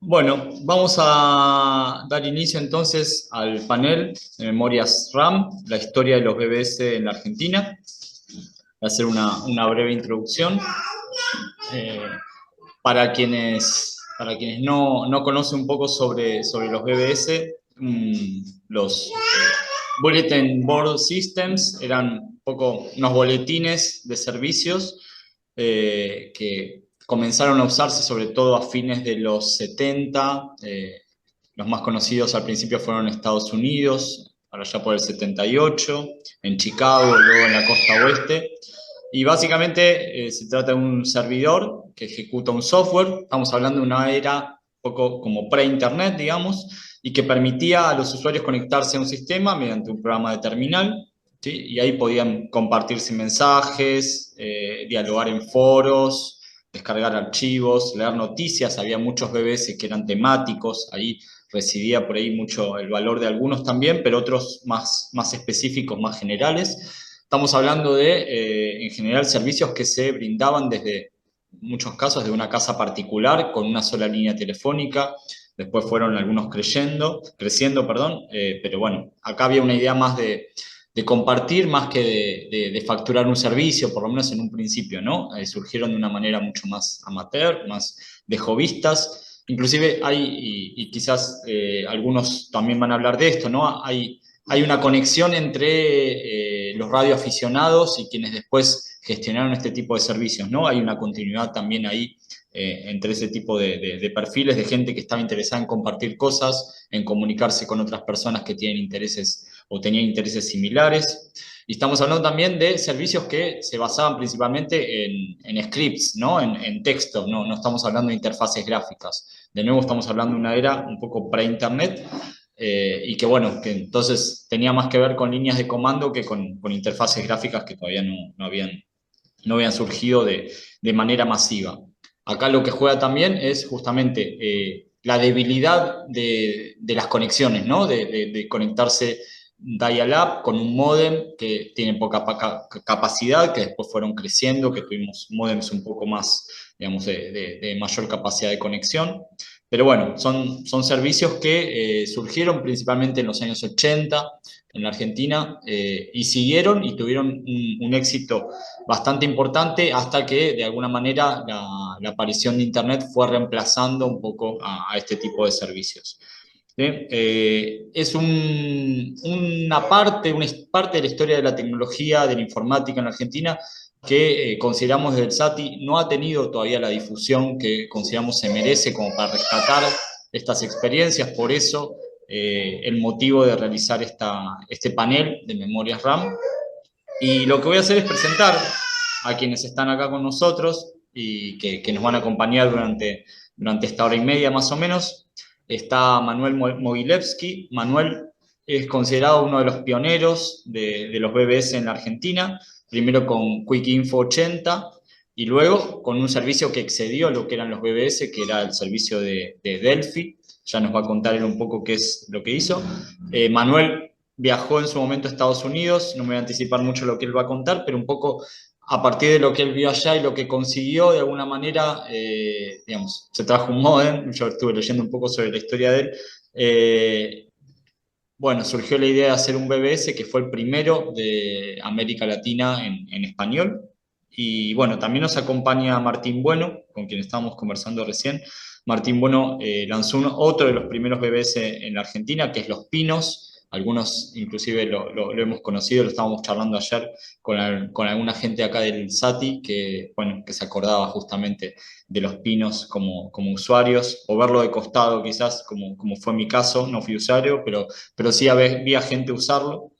Bueno, vamos a dar inicio entonces al panel de memorias RAM, la historia de los BBS en la Argentina. Voy a hacer una breve introducción. Eh, para quienes no conocen un poco sobre los BBS, los Bulletin Board Systems eran un poco unos boletines de servicios que comenzaron a usarse sobre todo a fines de los 70. Los más conocidos al principio fueron en Estados Unidos, para allá por el 78, en Chicago, luego en la costa oeste. Y básicamente se trata de un servidor que ejecuta un software. Estamos hablando de una era un poco como pre-internet, digamos, y que permitía a los usuarios conectarse a un sistema mediante un programa de terminal, ¿sí? Y ahí podían compartirse mensajes, dialogar en foros, descargar archivos, leer noticias. Había muchos BBS que eran temáticos, ahí residía por ahí mucho el valor de algunos también, pero otros más específicos, más generales. Estamos hablando de, en general, servicios que se brindaban desde muchos casos de una casa particular con una sola línea telefónica. Después fueron algunos creciendo, perdón, pero bueno, acá había una idea más de compartir más que de facturar un servicio, por lo menos en un principio, ¿no? Surgieron de una manera mucho más amateur, más de hobbyistas. Inclusive hay, y quizás algunos también van a hablar de esto, ¿no? Hay una conexión entre los radioaficionados y quienes después gestionaron este tipo de servicios, ¿no? Hay una continuidad también ahí entre ese tipo de perfiles de gente que estaba interesada en compartir cosas, en comunicarse con otras personas que tienen intereses o tenían intereses similares. Y estamos hablando también de servicios que se basaban principalmente en scripts, ¿no? En texto, no estamos hablando de interfaces gráficas. De nuevo estamos hablando de una era un poco pre-internet, y que bueno, que entonces tenía más que ver con líneas de comando que con interfaces gráficas que todavía no habían surgido de manera masiva. Acá lo que juega también es justamente la debilidad de las conexiones, ¿no? De conectarse dial-up con un módem que tiene poca capacidad, que después fueron creciendo, que tuvimos módems un poco más, digamos, de mayor capacidad de conexión. Pero bueno, son servicios que surgieron principalmente en los años 80 en la Argentina, y siguieron y tuvieron un éxito bastante importante hasta que de alguna manera la aparición de Internet fue reemplazando un poco a este tipo de servicios. ¿Sí? Es una parte de la historia de la tecnología, de la informática en la Argentina, que consideramos desde el SATI no ha tenido todavía la difusión que consideramos se merece como para rescatar estas experiencias. Por eso el motivo de realizar este panel de memorias RAM. Y lo que voy a hacer es presentar a quienes están acá con nosotros y que nos van a acompañar durante esta hora y media más o menos. Está Manuel Mogilevsky. Manuel es considerado uno de los pioneros de los BBS en la Argentina, primero con Quick Info 80 y luego con un servicio que excedió lo que eran los BBS, que era el servicio de Delphi. Ya nos va a contar él un poco qué es lo que hizo. Manuel viajó en su momento a Estados Unidos, no me voy a anticipar mucho lo que él va a contar, pero un poco a partir de lo que él vio allá y lo que consiguió, de alguna manera, digamos, se trajo un modem. Yo estuve leyendo un poco sobre la historia de él. Bueno, surgió la idea de hacer un BBS que fue el primero de América Latina en español. Y bueno, también nos acompaña Martín Bueno, con quien estábamos conversando recién. Martín Bueno lanzó otro de los primeros BBS en la Argentina, que es Los Pinos. Algunos inclusive lo hemos conocido, lo estábamos charlando ayer con alguna gente acá del SATI que, bueno, que se acordaba justamente de Los Pinos como usuarios, o verlo de costado quizás, como fue mi caso. No fui usuario, pero sí había gente usarlo.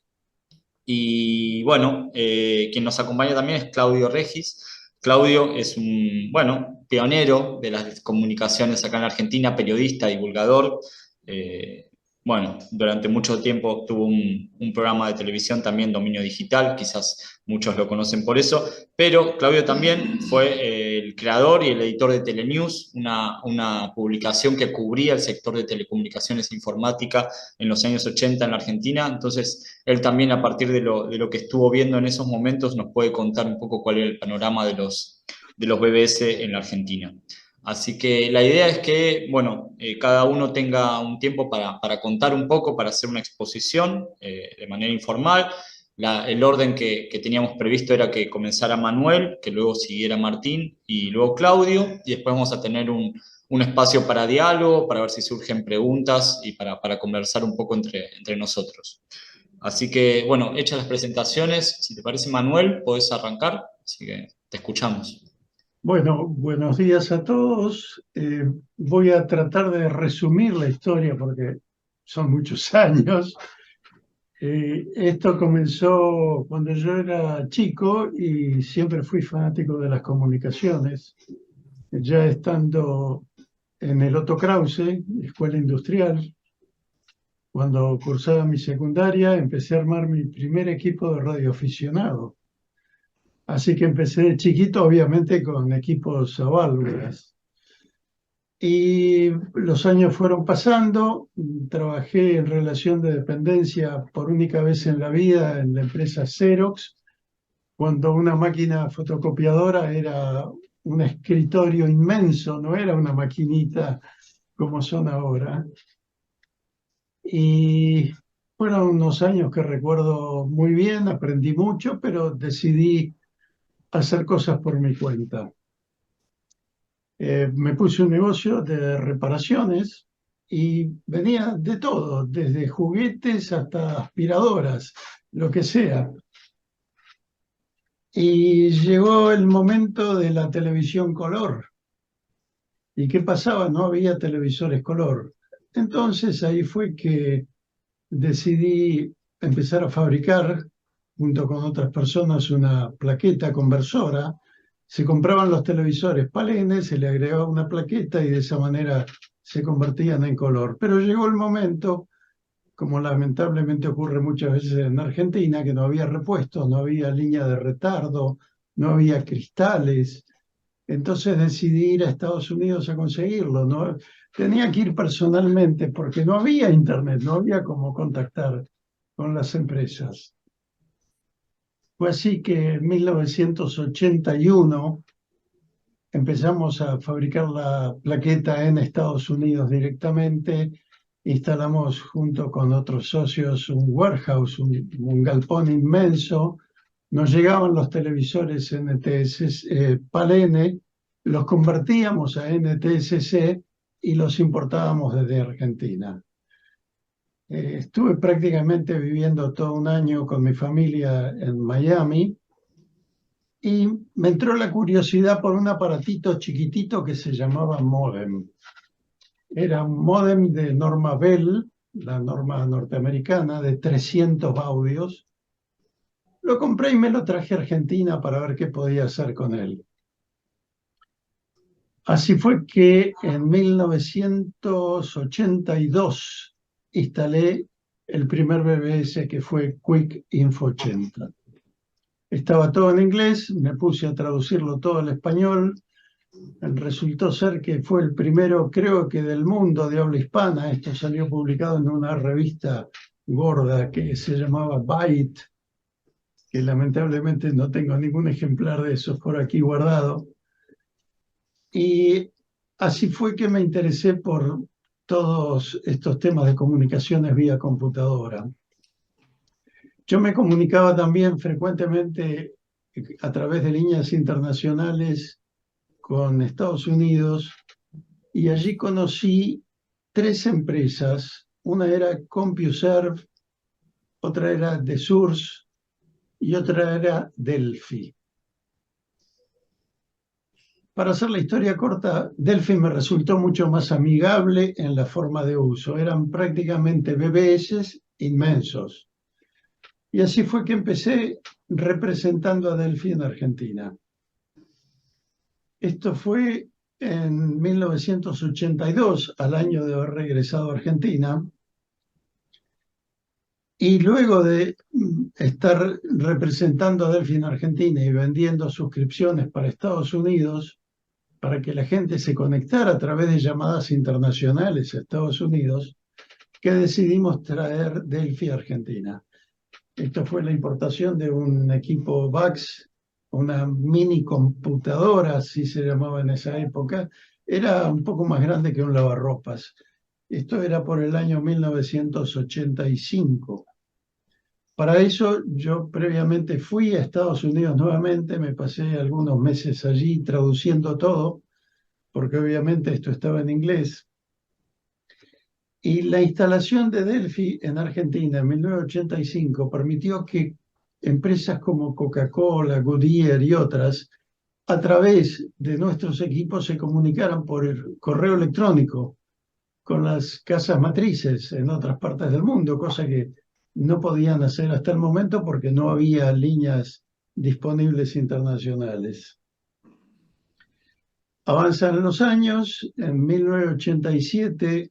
Y bueno, quien nos acompaña también es Claudio Regis. Claudio es un, bueno, pionero de las comunicaciones acá en Argentina, periodista, divulgador. Eh, bueno, durante mucho tiempo tuvo un programa de televisión también, Dominio Digital, quizás muchos lo conocen por eso, pero Claudio también fue el creador y el editor de Telenews, una publicación que cubría el sector de telecomunicaciones e informática en los años 80 en la Argentina. Entonces, él también, a partir de lo que estuvo viendo en esos momentos, nos puede contar un poco cuál era el panorama de los BBS en la Argentina. Así que la idea es que, bueno, cada uno tenga un tiempo para contar un poco, para hacer una exposición de manera informal. El orden que teníamos previsto era que comenzara Manuel, que luego siguiera Martín y luego Claudio, y después vamos a tener un espacio para diálogo, para ver si surgen preguntas y para conversar un poco entre nosotros. Así que, bueno, hechas las presentaciones, si te parece, Manuel, podés arrancar, así que te escuchamos. Bueno, buenos días a todos. Voy a tratar de resumir la historia porque son muchos años. Esto comenzó cuando yo era chico y siempre fui fanático de las comunicaciones. Ya estando en el Otto Krause, Escuela Industrial, cuando cursaba mi secundaria, empecé a armar mi primer equipo de radioaficionado. Así que empecé de chiquito, obviamente, con equipos a válvulas. Y los años fueron pasando, trabajé en relación de dependencia por única vez en la vida en la empresa Xerox, cuando una máquina fotocopiadora era un escritorio inmenso, no era una maquinita como son ahora. Y fueron unos años que recuerdo muy bien, aprendí mucho, pero decidí hacer cosas por mi cuenta. Me puse un negocio de reparaciones y venía de todo, desde juguetes hasta aspiradoras, lo que sea. Y llegó el momento de la televisión color. ¿Y qué pasaba? No había televisores color. Entonces ahí fue que decidí empezar a fabricar, junto con otras personas, una plaqueta conversora. Se compraban los televisores palenes, se le agregaba una plaqueta y de esa manera se convertían en color. Pero llegó el momento, como lamentablemente ocurre muchas veces en Argentina, que no había repuestos, no había línea de retardo, no había cristales. Entonces decidí ir a Estados Unidos a conseguirlo, ¿no? Tenía que ir personalmente porque no había internet, no había cómo contactar con las empresas. Fue así que en 1981 empezamos a fabricar la plaqueta en Estados Unidos directamente. Instalamos junto con otros socios un warehouse, un galpón inmenso. Nos llegaban los televisores NTSC Palene, los convertíamos a NTSC y los importábamos desde Argentina. Estuve prácticamente viviendo todo un año con mi familia en Miami y me entró la curiosidad por un aparatito chiquitito que se llamaba modem. Era un modem de norma Bell, la norma norteamericana, de 300 baudios. Lo compré y me lo traje a Argentina para ver qué podía hacer con él. Así fue que en 1982 instalé el primer BBS que fue Quick Info 80. Estaba todo en inglés, me puse a traducirlo todo al español. Resultó ser que fue el primero, creo que del mundo de habla hispana. Esto salió publicado en una revista gorda que se llamaba Byte, que lamentablemente no tengo ningún ejemplar de esos por aquí guardado. Y así fue que me interesé por todos estos temas de comunicaciones vía computadora. Yo me comunicaba también frecuentemente a través de líneas internacionales con Estados Unidos y allí conocí tres empresas. Una era CompuServe, otra era DeSource y otra era Delphi. Para hacer la historia corta, Delphi me resultó mucho más amigable en la forma de uso. Eran prácticamente BBS inmensos. Y así fue que empecé representando a Delphi en Argentina. Esto fue en 1982, al año de haber regresado a Argentina. Y luego de estar representando a Delphi en Argentina y vendiendo suscripciones para Estados Unidos, para que la gente se conectara a través de llamadas internacionales a Estados Unidos, que decidimos traer Delphi a Argentina. Esto fue la importación de un equipo VAX, una mini computadora, así se llamaba en esa época, Era un poco más grande que un lavarropas. Esto era por el año 1985. Para eso yo previamente fui a Estados Unidos nuevamente, me pasé algunos meses allí traduciendo todo, porque obviamente esto estaba en inglés. Y la instalación de Delphi en Argentina en 1985 permitió que empresas como Coca-Cola, Goodyear y otras, a través de nuestros equipos, se comunicaran por el correo electrónico con las casas matrices en otras partes del mundo, cosa que no podían hacer hasta el momento porque no había líneas disponibles internacionales. Avanzan los años, en 1987,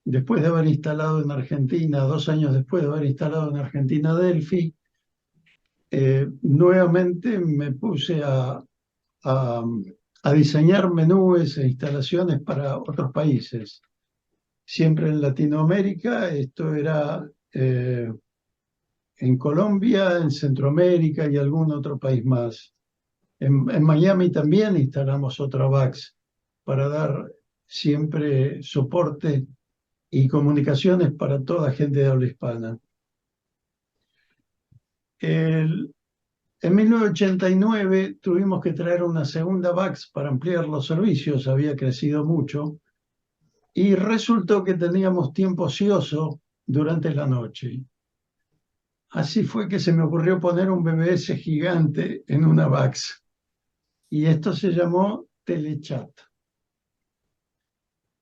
después de haber instalado en Argentina, 2 años después de haber instalado en Argentina Delphi, nuevamente me puse a, a diseñar menús e instalaciones para otros países. Siempre en Latinoamérica, esto era en Colombia, en Centroamérica y algún otro país más. En Miami también instalamos otra VAX para dar siempre soporte y comunicaciones para toda gente de habla hispana. El- en 1989 tuvimos que traer una segunda VAX para ampliar los servicios, había crecido mucho, y resultó que teníamos tiempo ocioso durante la noche. Así fue que se me ocurrió poner un BBS gigante en una VAX, y esto se llamó Telechat.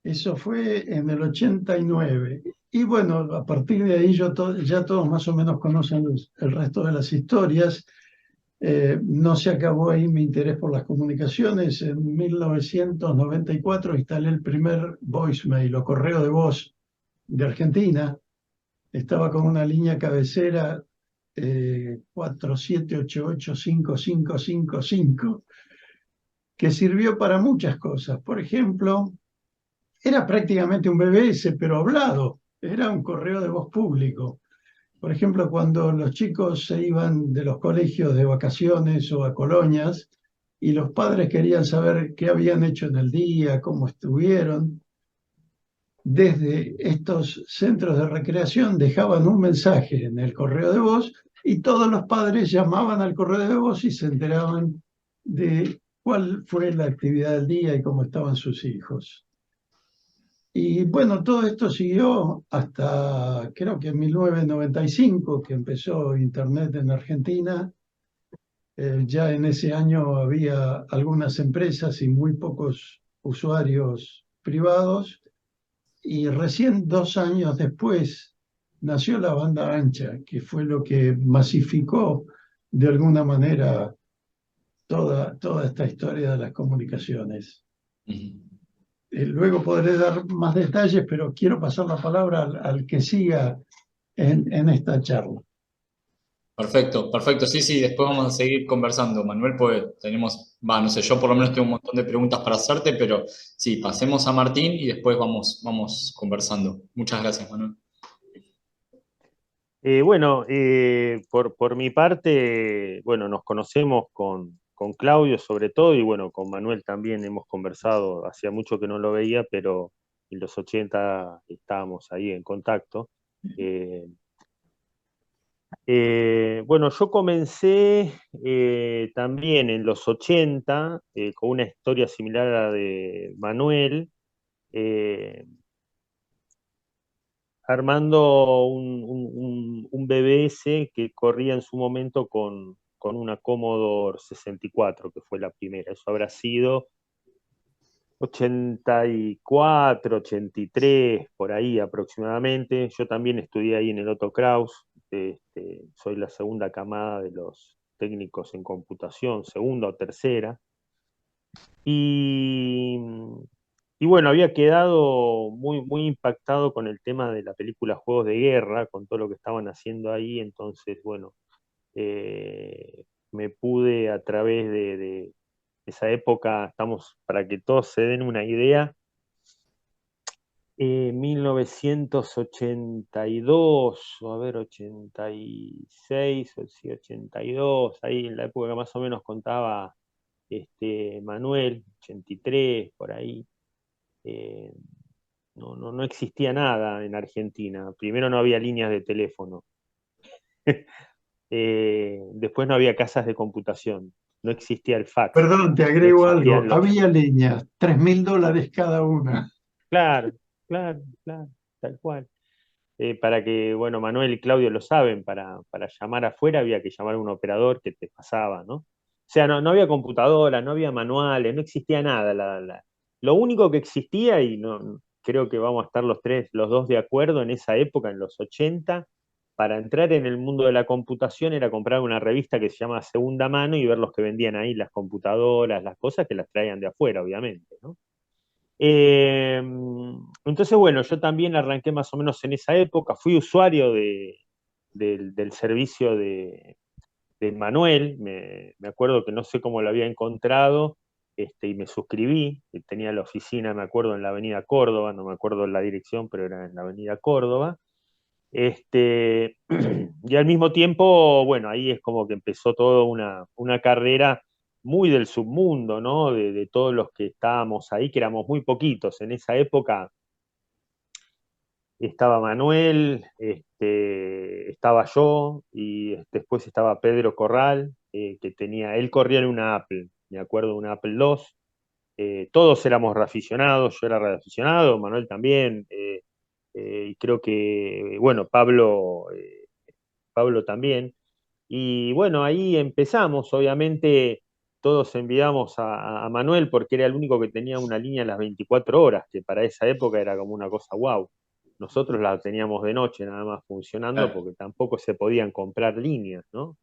Eso fue en el 89. Y bueno, a partir de ahí ya todos más o menos conocen el resto de las historias. No se acabó ahí mi interés por las comunicaciones. En 1994 instalé el primer voicemail o correo de voz de Argentina. Estaba con una línea cabecera 47885555, que sirvió para muchas cosas. Por ejemplo, era prácticamente un BBS, pero hablado. Era un correo de voz público. Por ejemplo, cuando los chicos se iban de los colegios de vacaciones o a colonias y los padres querían saber qué habían hecho en el día, cómo estuvieron, desde estos centros de recreación dejaban un mensaje en el correo de voz y todos los padres llamaban al correo de voz y se enteraban de cuál fue la actividad del día y cómo estaban sus hijos. Y bueno, todo esto siguió hasta creo que en 1995, que empezó Internet en Argentina. Ya en ese año había algunas empresas y muy pocos usuarios privados. Y recién 2 años después nació la banda ancha, que fue lo que masificó de alguna manera toda esta historia de las comunicaciones. Ujú. Luego podré dar más detalles, pero quiero pasar la palabra al que siga en esta charla. Perfecto, perfecto. Sí, sí, después vamos a seguir conversando, Manuel, pues tenemos, va, no sé, yo por lo menos tengo un montón de preguntas para hacerte, pero sí, pasemos a Martín y después vamos conversando. Muchas gracias, Manuel. Bueno, por mi parte, bueno, nos conocemos con Claudio sobre todo y bueno, con Manuel también hemos conversado, hacía mucho que no lo veía, pero en los 80 estábamos ahí en contacto. Eh, bueno, yo comencé también en los 80 con una historia similar a la de Manuel. eh, Armando un BBS que corría en su momento con una Commodore 64, que fue la primera. Eso habrá sido 84, 83, por ahí aproximadamente. Yo también estudié ahí en el Otto Kraus. Soy la segunda camada de los técnicos en computación, segunda o tercera. Y, y bueno, había quedado muy impactado con el tema de la película Juegos de Guerra, con todo lo que estaban haciendo ahí. Entonces, bueno, me pude a través de esa época, estamos, para que todos se den una idea, 1982, o a ver, 86, o sí, 82, ahí en la época que más o menos contaba Manuel, 83, por ahí. Eh, no existía nada en Argentina. Primero no había líneas de teléfono. Después no había casas de computación. No existía el fax. Perdón, te No agrego algo. existían los... Había líneas, $3.000 cada una. Claro, claro, claro, tal cual. Para que, bueno, Manuel y Claudio lo saben, para llamar afuera había que llamar a un operador que te pasaba, ¿no? O sea, no había computadora, no había manuales, no existía nada. Lo único que existía, y no, creo que vamos a estar los dos de acuerdo en esa época, en los 80, para entrar en el mundo de la computación era comprar una revista que se llama Segunda Mano y ver los que vendían ahí, las computadoras, las cosas que las traían de afuera, obviamente, ¿no? Eh, entonces, bueno, yo también arranqué más o menos en esa época, fui usuario del servicio de Manuel, me acuerdo que no sé cómo lo había encontrado, y me suscribí, tenía la oficina, me acuerdo, en la avenida Córdoba, no me acuerdo la dirección, pero era en la avenida Córdoba. Y al mismo tiempo, bueno, ahí es como que empezó toda una carrera muy del submundo, ¿no? De todos los que estábamos ahí, que éramos muy poquitos. En esa época estaba Manuel, estaba yo, y después estaba Pedro Corral, que él corría en una Apple, me acuerdo, una Apple II. Todos éramos reaficionados, yo era reaficionado, Manuel también, y creo que, bueno, Pablo también. Y bueno, ahí empezamos, obviamente todos enviamos a Manuel porque era el único que tenía una línea a las 24 horas, que para esa época era como una cosa wow. Nosotros la teníamos de noche nada más funcionando porque tampoco se podían comprar líneas, ¿no?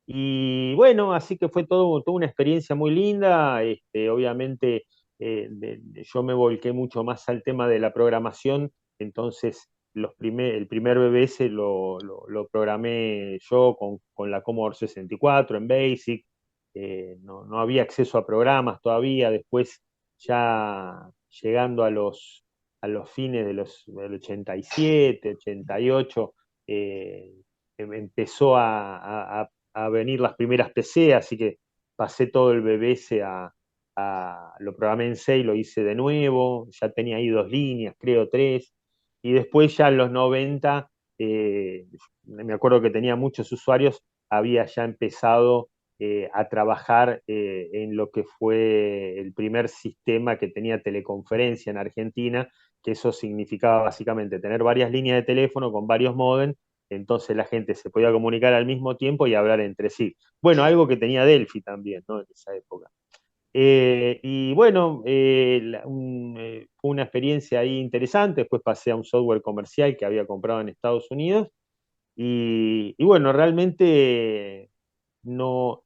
Y bueno, así que fue toda una experiencia muy linda. Obviamente yo me volqué mucho más al tema de la programación, entonces el primer BBS lo programé yo con la Commodore 64 en BASIC. No había acceso a programas todavía, después ya llegando a los fines del 87, 88, empezó a venir las primeras PC, así que pasé todo el BBS lo programé en C y lo hice de nuevo, ya tenía ahí 2 líneas, creo 3, y después ya en los 90, me acuerdo que tenía muchos usuarios, había ya empezado a trabajar en lo que fue el primer sistema que tenía teleconferencia en Argentina, que eso significaba básicamente tener varias líneas de teléfono con varios modems, entonces la gente se podía comunicar al mismo tiempo y hablar entre sí. Bueno, algo que tenía Delphi también, ¿no? En esa época. Y bueno, fue una experiencia ahí interesante, después pasé a un software comercial que había comprado en Estados Unidos y bueno, realmente no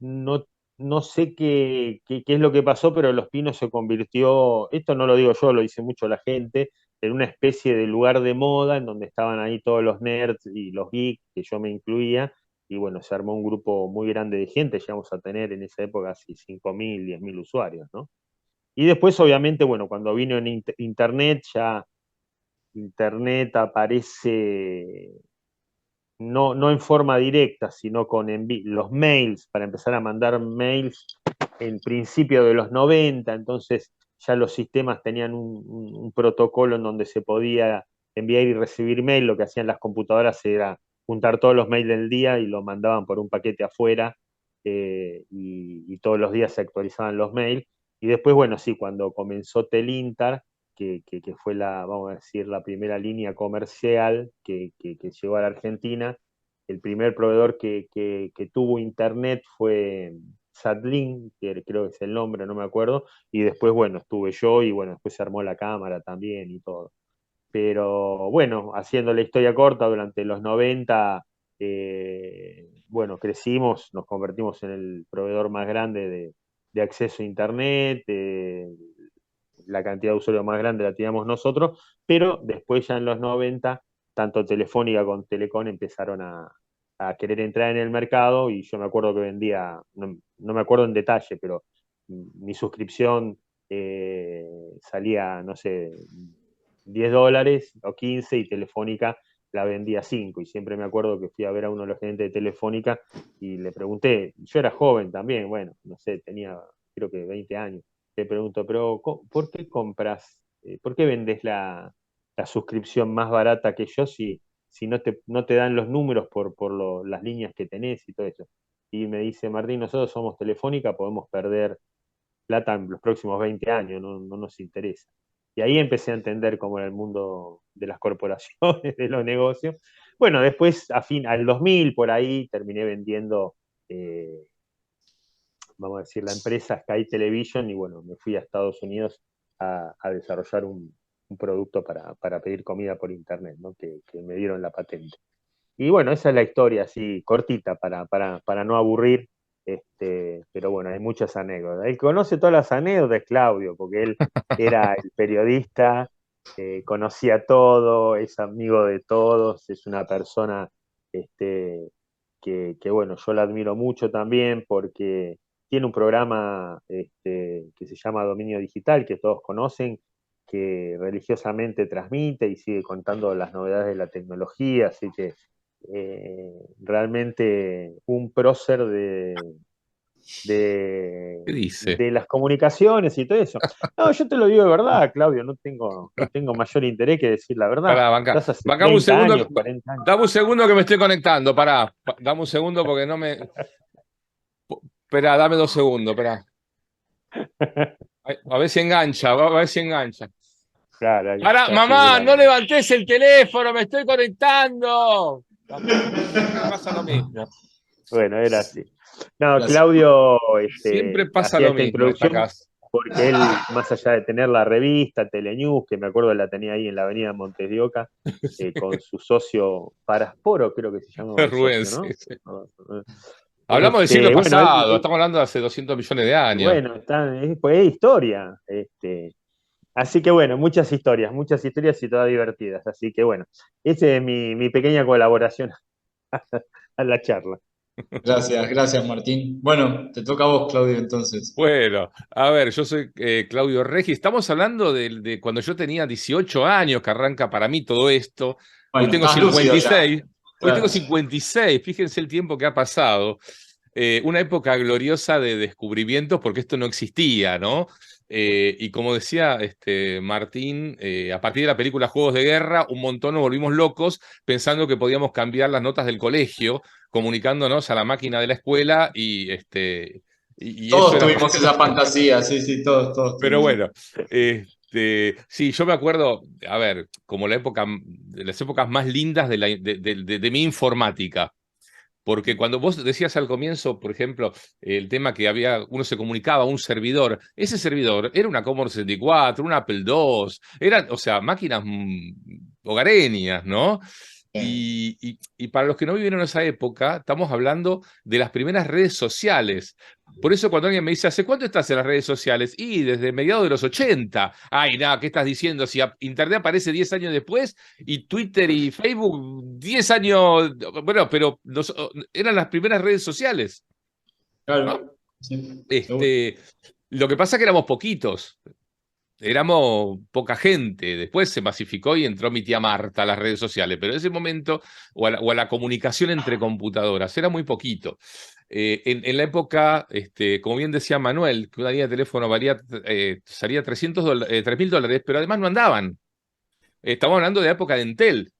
sé qué es lo que pasó, pero Los Pinos se convirtió, esto no lo digo yo, lo dice mucho la gente, en una especie de lugar de moda en donde estaban ahí todos los nerds y los geeks, que yo me incluía, y bueno, se armó un grupo muy grande de gente, llegamos a tener en esa época así 5.000, 10.000 usuarios, ¿no? Y después, obviamente, bueno, cuando vino en Internet, ya Internet aparece no en forma directa, sino con los mails, para empezar a mandar mails en principio de los 90, entonces ya los sistemas tenían un protocolo en donde se podía enviar y recibir mail, lo que hacían las computadoras era juntar todos los mails del día y lo mandaban por un paquete afuera, y todos los días se actualizaban los mails. Y después, bueno, sí, cuando comenzó Telintar, que fue vamos a decir, la primera línea comercial que llegó a la Argentina. El primer proveedor que tuvo internet fue Sadlink, que creo que es el nombre, no me acuerdo, y después, bueno, estuve yo y bueno, después se armó la cámara también y todo. Pero bueno, haciendo la historia corta, durante los 90, bueno, crecimos, nos convertimos en el proveedor más grande de acceso a Internet, la cantidad de usuarios más grande la teníamos nosotros, pero después ya en los 90, tanto Telefónica como Telecom empezaron a querer entrar en el mercado y yo me acuerdo que vendía, no me acuerdo en detalle, pero mi suscripción salía, no sé, $10 o 15 y Telefónica la vendía 5 y siempre me acuerdo que fui a ver a uno de los gerentes de Telefónica y le pregunté, yo era joven también, bueno, no sé, tenía creo que 20 años, le pregunto, pero ¿por qué compras, por qué vendes la suscripción más barata que yo si no te dan los números por las líneas que tenés y todo eso? Y me dice, Martín, nosotros somos Telefónica, podemos perder plata en los próximos 20 años, no nos interesa. Y ahí empecé a entender cómo era el mundo de las corporaciones, de los negocios. Bueno, después, al 2000, por ahí, terminé vendiendo, eh, vamos a decir, la empresa Sky Television, y bueno, me fui a Estados Unidos a desarrollar un producto para pedir comida por internet, ¿no? Que me dieron la patente. Y bueno, esa es la historia, así cortita, para no aburrir, pero bueno, hay muchas anécdotas. El que conoce todas las anécdotas es Claudio, porque él era el periodista, conocía todo, es amigo de todos, es una persona bueno, yo la admiro mucho también porque tiene un programa que se llama Dominio Digital, que todos conocen, que religiosamente transmite y sigue contando las novedades de la tecnología, así que realmente un prócer ¿Qué dice? de las comunicaciones y todo eso. No, yo te lo digo de verdad, Claudio, no tengo mayor interés que decir la verdad. Pará, Estás hace bancame un 30 segundo, años, 40 años. dame un segundo que me estoy conectando, pará, dame un segundo porque no me... Esperá, dame 2 segundos, esperá. A ver si engancha, a ver si engancha. Claro, ahí Pará, está, mamá, no seguramente. levantes el teléfono, me estoy conectando. Siempre pasa lo mismo. Bueno, era así. No, Gracias. Claudio Siempre pasa hacía lo esta mismo en esta introducción casa. porque él, más allá de tener la revista Telenews, que me acuerdo la tenía ahí en la avenida Montes de Oca, con su socio Parasporo, creo que se llamaba el Rubén, socio, sí, ¿no? sí. Hablamos del siglo Bueno, pasado, estamos hablando de hace 200 millones de años. bueno, pues es historia. Así que bueno, muchas historias y todas divertidas. Así que bueno, esa es mi pequeña colaboración a la charla. Gracias, Martín. Bueno, te toca a vos, Claudio, entonces. Bueno, a ver, yo soy Claudio Reggi. Estamos hablando de cuando yo tenía 18 años, que arranca para mí todo esto. Hoy Bueno, tengo estás lúcido ya. 56. Hoy Claro. tengo 56. Fíjense el tiempo que ha pasado. Una época gloriosa de descubrimientos, porque esto no existía, ¿no? Y como decía Martín, a partir de la película Juegos de Guerra, un montón nos volvimos locos pensando que podíamos cambiar las notas del colegio, comunicándonos a la máquina de la escuela y eso Todos era tuvimos esa fantasía, sí, sí, todos pero tuvimos. bueno, sí, yo me acuerdo, a ver, como de las épocas más lindas de mi informática. Porque cuando vos decías al comienzo, por ejemplo, el tema que uno se comunicaba a un servidor, ese servidor era una Commodore 64, un Apple II, eran, o sea, máquinas hogareñas, ¿no? Y para los que no vivieron esa época, estamos hablando de las primeras redes sociales. Por eso cuando alguien me dice, ¿hace cuánto estás en las redes sociales? Y desde mediados de los 80. Ay, nada, ¿qué estás diciendo? Si Internet aparece 10 años después y Twitter y Facebook 10 años, bueno, pero eran las primeras redes sociales, ¿no? Claro, sí, seguro. Lo que pasa es que éramos poquitos. Éramos poca gente, después se masificó y entró mi tía Marta a las redes sociales, pero en ese momento, o a la comunicación entre computadoras, era muy poquito. En la época, como bien decía Manuel, que una línea de teléfono salía $3.000, pero además no andaban. Estamos hablando de la época de Entel,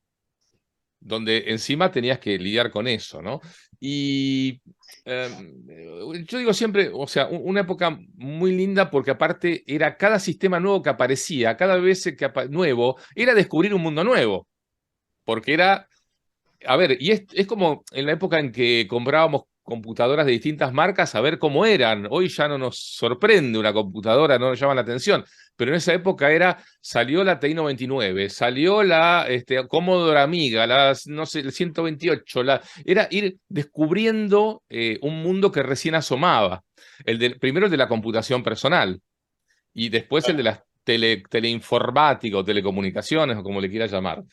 donde encima tenías que lidiar con eso, ¿no? Y yo digo siempre, o sea, una época muy linda porque aparte era cada sistema nuevo que aparecía, cada vez nuevo, era descubrir un mundo nuevo, porque era, a ver, y es como en la época en que comprábamos computadoras de distintas marcas a ver cómo eran. Hoy ya no nos sorprende una computadora, no nos llama la atención. Pero en esa época salió la TI 99, salió la Commodore Amiga, no sé, el 128, era ir descubriendo un mundo que recién asomaba. Primero el de la computación personal y después el de las teleinformática o telecomunicaciones o como le quieras llamar.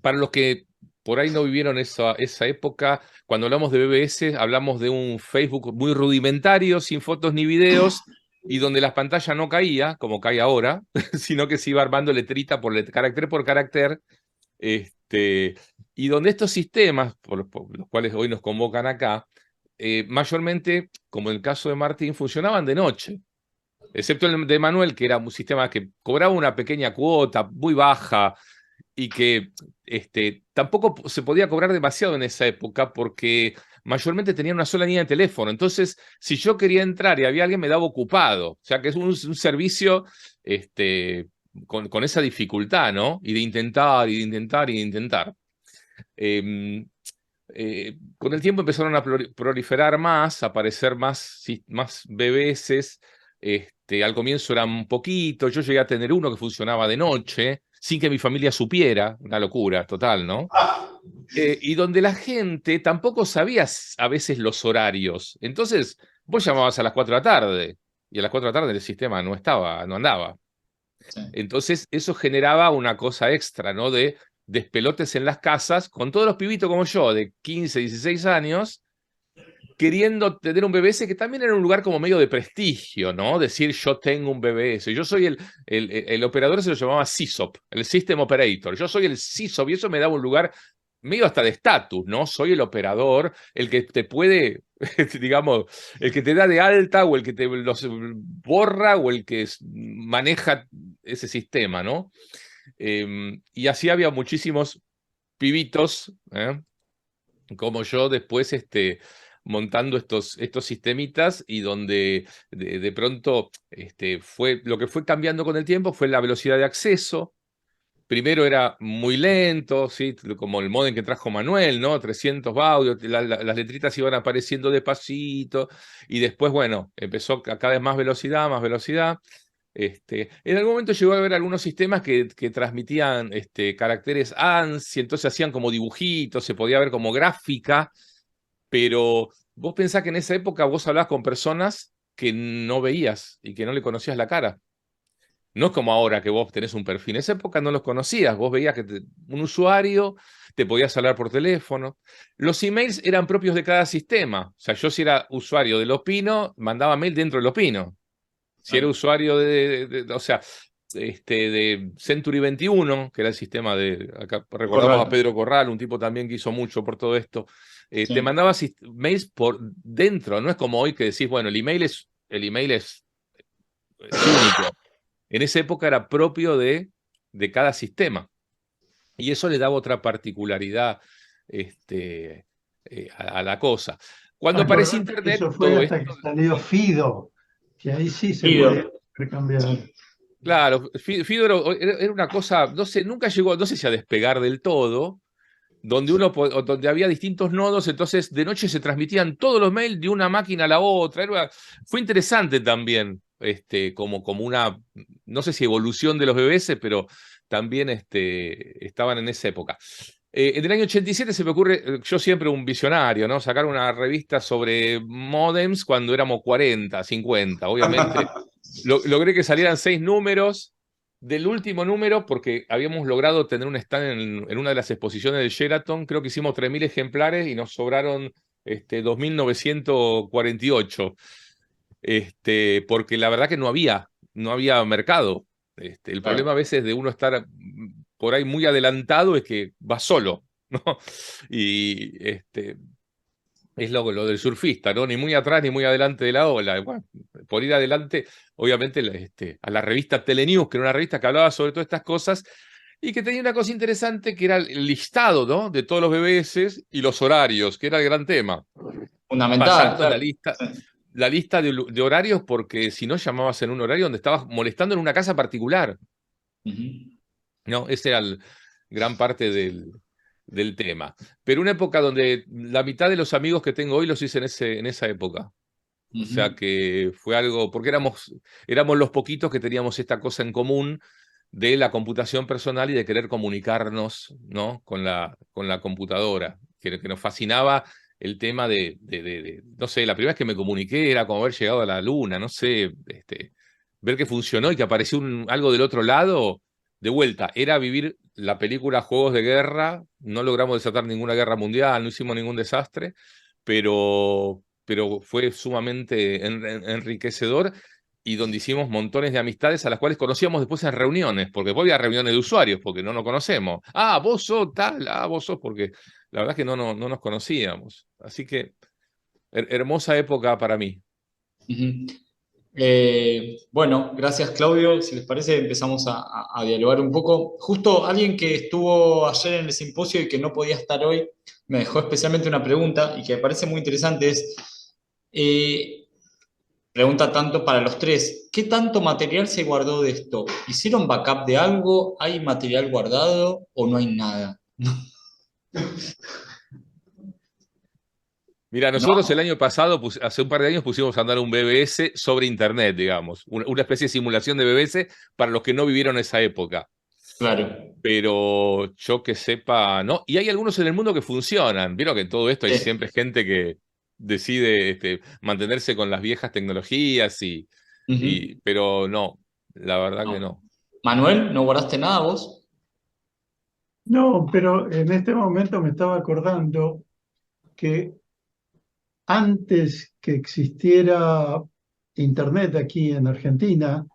Para los que por ahí no vivieron esa época, cuando hablamos de BBS, hablamos de un Facebook muy rudimentario, sin fotos ni videos, y donde la pantalla no caía, como cae ahora, sino que se iba armando letrita carácter por carácter, y donde estos sistemas, por los cuales hoy nos convocan acá, mayormente, como en el caso de Martín, funcionaban de noche. Excepto el de Manuel, que era un sistema que cobraba una pequeña cuota, muy baja, y que tampoco se podía cobrar demasiado en esa época porque mayormente tenía una sola línea de teléfono. Entonces, si yo quería entrar y había alguien, me daba ocupado. O sea, que es un servicio con esa dificultad, ¿no? Y de intentar, y de intentar, y de intentar. Con el tiempo empezaron a proliferar más, a aparecer más BBS. Al comienzo eran poquitos, yo llegué a tener uno que funcionaba de noche, sin que mi familia supiera, una locura total, ¿no? Y donde la gente tampoco sabía a veces los horarios. Entonces, vos llamabas a las 4 de la tarde, y a las 4 de la tarde el sistema no andaba. Sí. Entonces, eso generaba una cosa extra, ¿no? De despelotes en las casas, con todos los pibitos como yo, de 15, 16 años, queriendo tener un BBS, que también era un lugar como medio de prestigio, ¿no? Decir, yo tengo un BBS. Yo soy el operador, se lo llamaba SysOp, el System Operator. Yo soy el SysOp, y eso me daba un lugar medio hasta de estatus, ¿no? Soy el operador, el que te puede, digamos, el que te da de alta, o el que te los borra, o el que maneja ese sistema, ¿no? Y así había muchísimos pibitos, como yo, después montando estos sistemitas, y donde de pronto lo que fue cambiando con el tiempo fue la velocidad de acceso. Primero era muy lento, ¿sí? Como el módem que trajo Manuel, ¿no? 300 baudios, las letritas iban apareciendo despacito, y después, bueno, empezó cada vez más velocidad, más velocidad. En algún momento llegó a haber algunos sistemas que transmitían caracteres ANSI, entonces hacían como dibujitos, se podía ver como gráfica, pero vos pensás que en esa época vos hablabas con personas que no veías y que no le conocías la cara. No es como ahora que vos tenés un perfil. En esa época no los conocías. Vos veías que un usuario, te podías hablar por teléfono. Los emails eran propios de cada sistema. O sea, yo, si era usuario de Lopino, mandaba mail dentro de Lopino. Si era usuario o sea, de Century 21, que era el sistema acá recordamos Corral. a Pedro Corral, un tipo también que hizo mucho por todo esto, Sí. te mandaba mails por dentro. No es como hoy que decís, bueno, el email es único. En esa época era propio de cada sistema. Y eso le daba otra particularidad a la cosa. Cuando aparece Acordate que Internet, eso fue todo hasta esto... que salió Fido, que ahí sí se Fido. podía recambiar. Sí. Claro, Fido era una cosa, no sé, nunca llegó, no sé si a despegar del todo, donde donde había distintos nodos, entonces de noche se transmitían todos los mails de una máquina a la otra. Fue interesante también, como una, no sé si evolución de los BBS, pero también estaban en esa época. En el año 87 se me ocurre, yo siempre un visionario, ¿no? Sacar una revista sobre modems cuando éramos 40, 50, obviamente. Logré que salieran 6 números. Del último número, porque habíamos logrado tener un stand en una de las exposiciones del Sheraton, creo que hicimos 3.000 ejemplares y nos sobraron 2.948. Porque la verdad que no había mercado. El problema a veces de uno estar por ahí muy adelantado es que va solo, ¿no? Y es lo del surfista, ¿no? Ni muy atrás ni muy adelante de la ola. Bueno, por ir adelante, obviamente, a la revista Telenews, que era una revista que hablaba sobre todas estas cosas, y que tenía una cosa interesante, que era el listado, ¿no? De todos los BBS y los horarios, que era el gran tema. Fundamental, Pasando claro. la lista de horarios, porque si no, llamabas en un horario donde estabas molestando en una casa particular. Ujú. ¿No? Esa era gran parte del tema. Pero una época donde la mitad de los amigos que tengo hoy los hice en esa época. O sea Ujú. que fue algo, porque éramos los poquitos que teníamos esta cosa en común de la computación personal y de querer comunicarnos, ¿no? con la computadora, que nos fascinaba el tema no sé, la primera vez que me comuniqué era como haber llegado a la luna, no sé, ver que funcionó y que apareció algo del otro lado. De vuelta, era vivir la película Juegos de Guerra. No logramos desatar ninguna guerra mundial, no hicimos ningún desastre, pero fue sumamente enriquecedor, y donde hicimos montones de amistades a las cuales conocíamos después en reuniones, porque después había reuniones de usuarios, porque no nos conocemos. Ah, vos sos tal, vos sos, porque la verdad es que no nos conocíamos. Así que Hermosa época para mí. Ujú. Bueno, gracias Claudio. Si les parece, empezamos a dialogar un poco. Justo alguien que estuvo ayer en el simposio y que no podía estar hoy, me dejó especialmente una pregunta y que me parece muy interesante. Eh, Pregunta tanto para los tres, ¿qué tanto material se guardó de esto? ¿Hicieron backup de algo? ¿Hay material guardado o no hay nada? Mira, nosotros el año pasado, hace un par de años, pusimos a andar un BBS sobre Internet, digamos, una especie de simulación de BBS para los que no vivieron esa época. Claro. Pero yo que sepa, ¿no? Y hay algunos en el mundo que funcionan. Vieron que en todo esto hay Sí. siempre gente que decide mantenerse con las viejas tecnologías, Ujú. pero no, la verdad que No. no. Manuel, ¿no guardaste nada vos? No, pero en este momento me estaba acordando que antes que existiera Internet aquí en Argentina,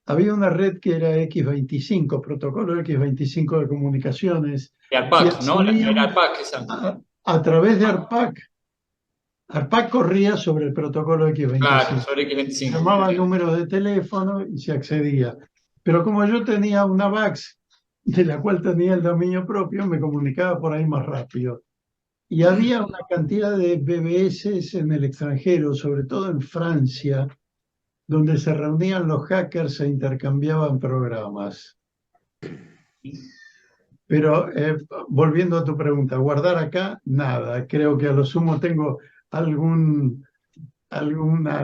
había una red que era X25, protocolo X25 de comunicaciones, De y ARPAC, ¿no? Era accedíamos ARPAC esa. a través de ARPAC. ARPAC corría sobre el protocolo Claro, X25. sobre Se X25. llamaba números de teléfono y se accedía. Pero como yo tenía una VAX de la cual tenía el dominio propio, me comunicaba por ahí más rápido. Y había una cantidad de BBS en el extranjero, sobre todo en Francia, donde se reunían los hackers e intercambiaban programas. Pero volviendo a tu pregunta, guardar acá, nada. Creo que a lo sumo tengo alguna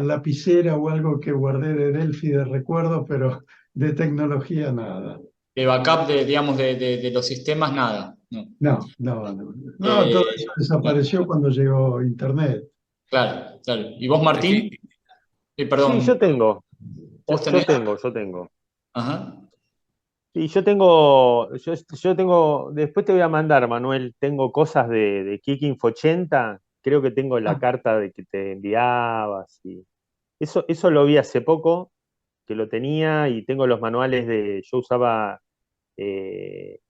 lapicera o algo que guardé de Delphi de recuerdo, pero de tecnología nada. De backup de, digamos, de los sistemas, nada. No. No, no, no. No, todo eso No. desapareció cuando llegó Internet. Claro, claro. ¿Y vos, Es que, Martín? Sí, Perdón, yo tengo, ¿vos yo tenés? tengo, yo tengo. Ajá. Sí, yo tengo, después te voy a mandar, Manuel, tengo cosas de Kik Info 80, creo que tengo la Ah, carta de que te enviabas, y eso lo vi hace poco, que lo tenía, y tengo los manuales yo usaba,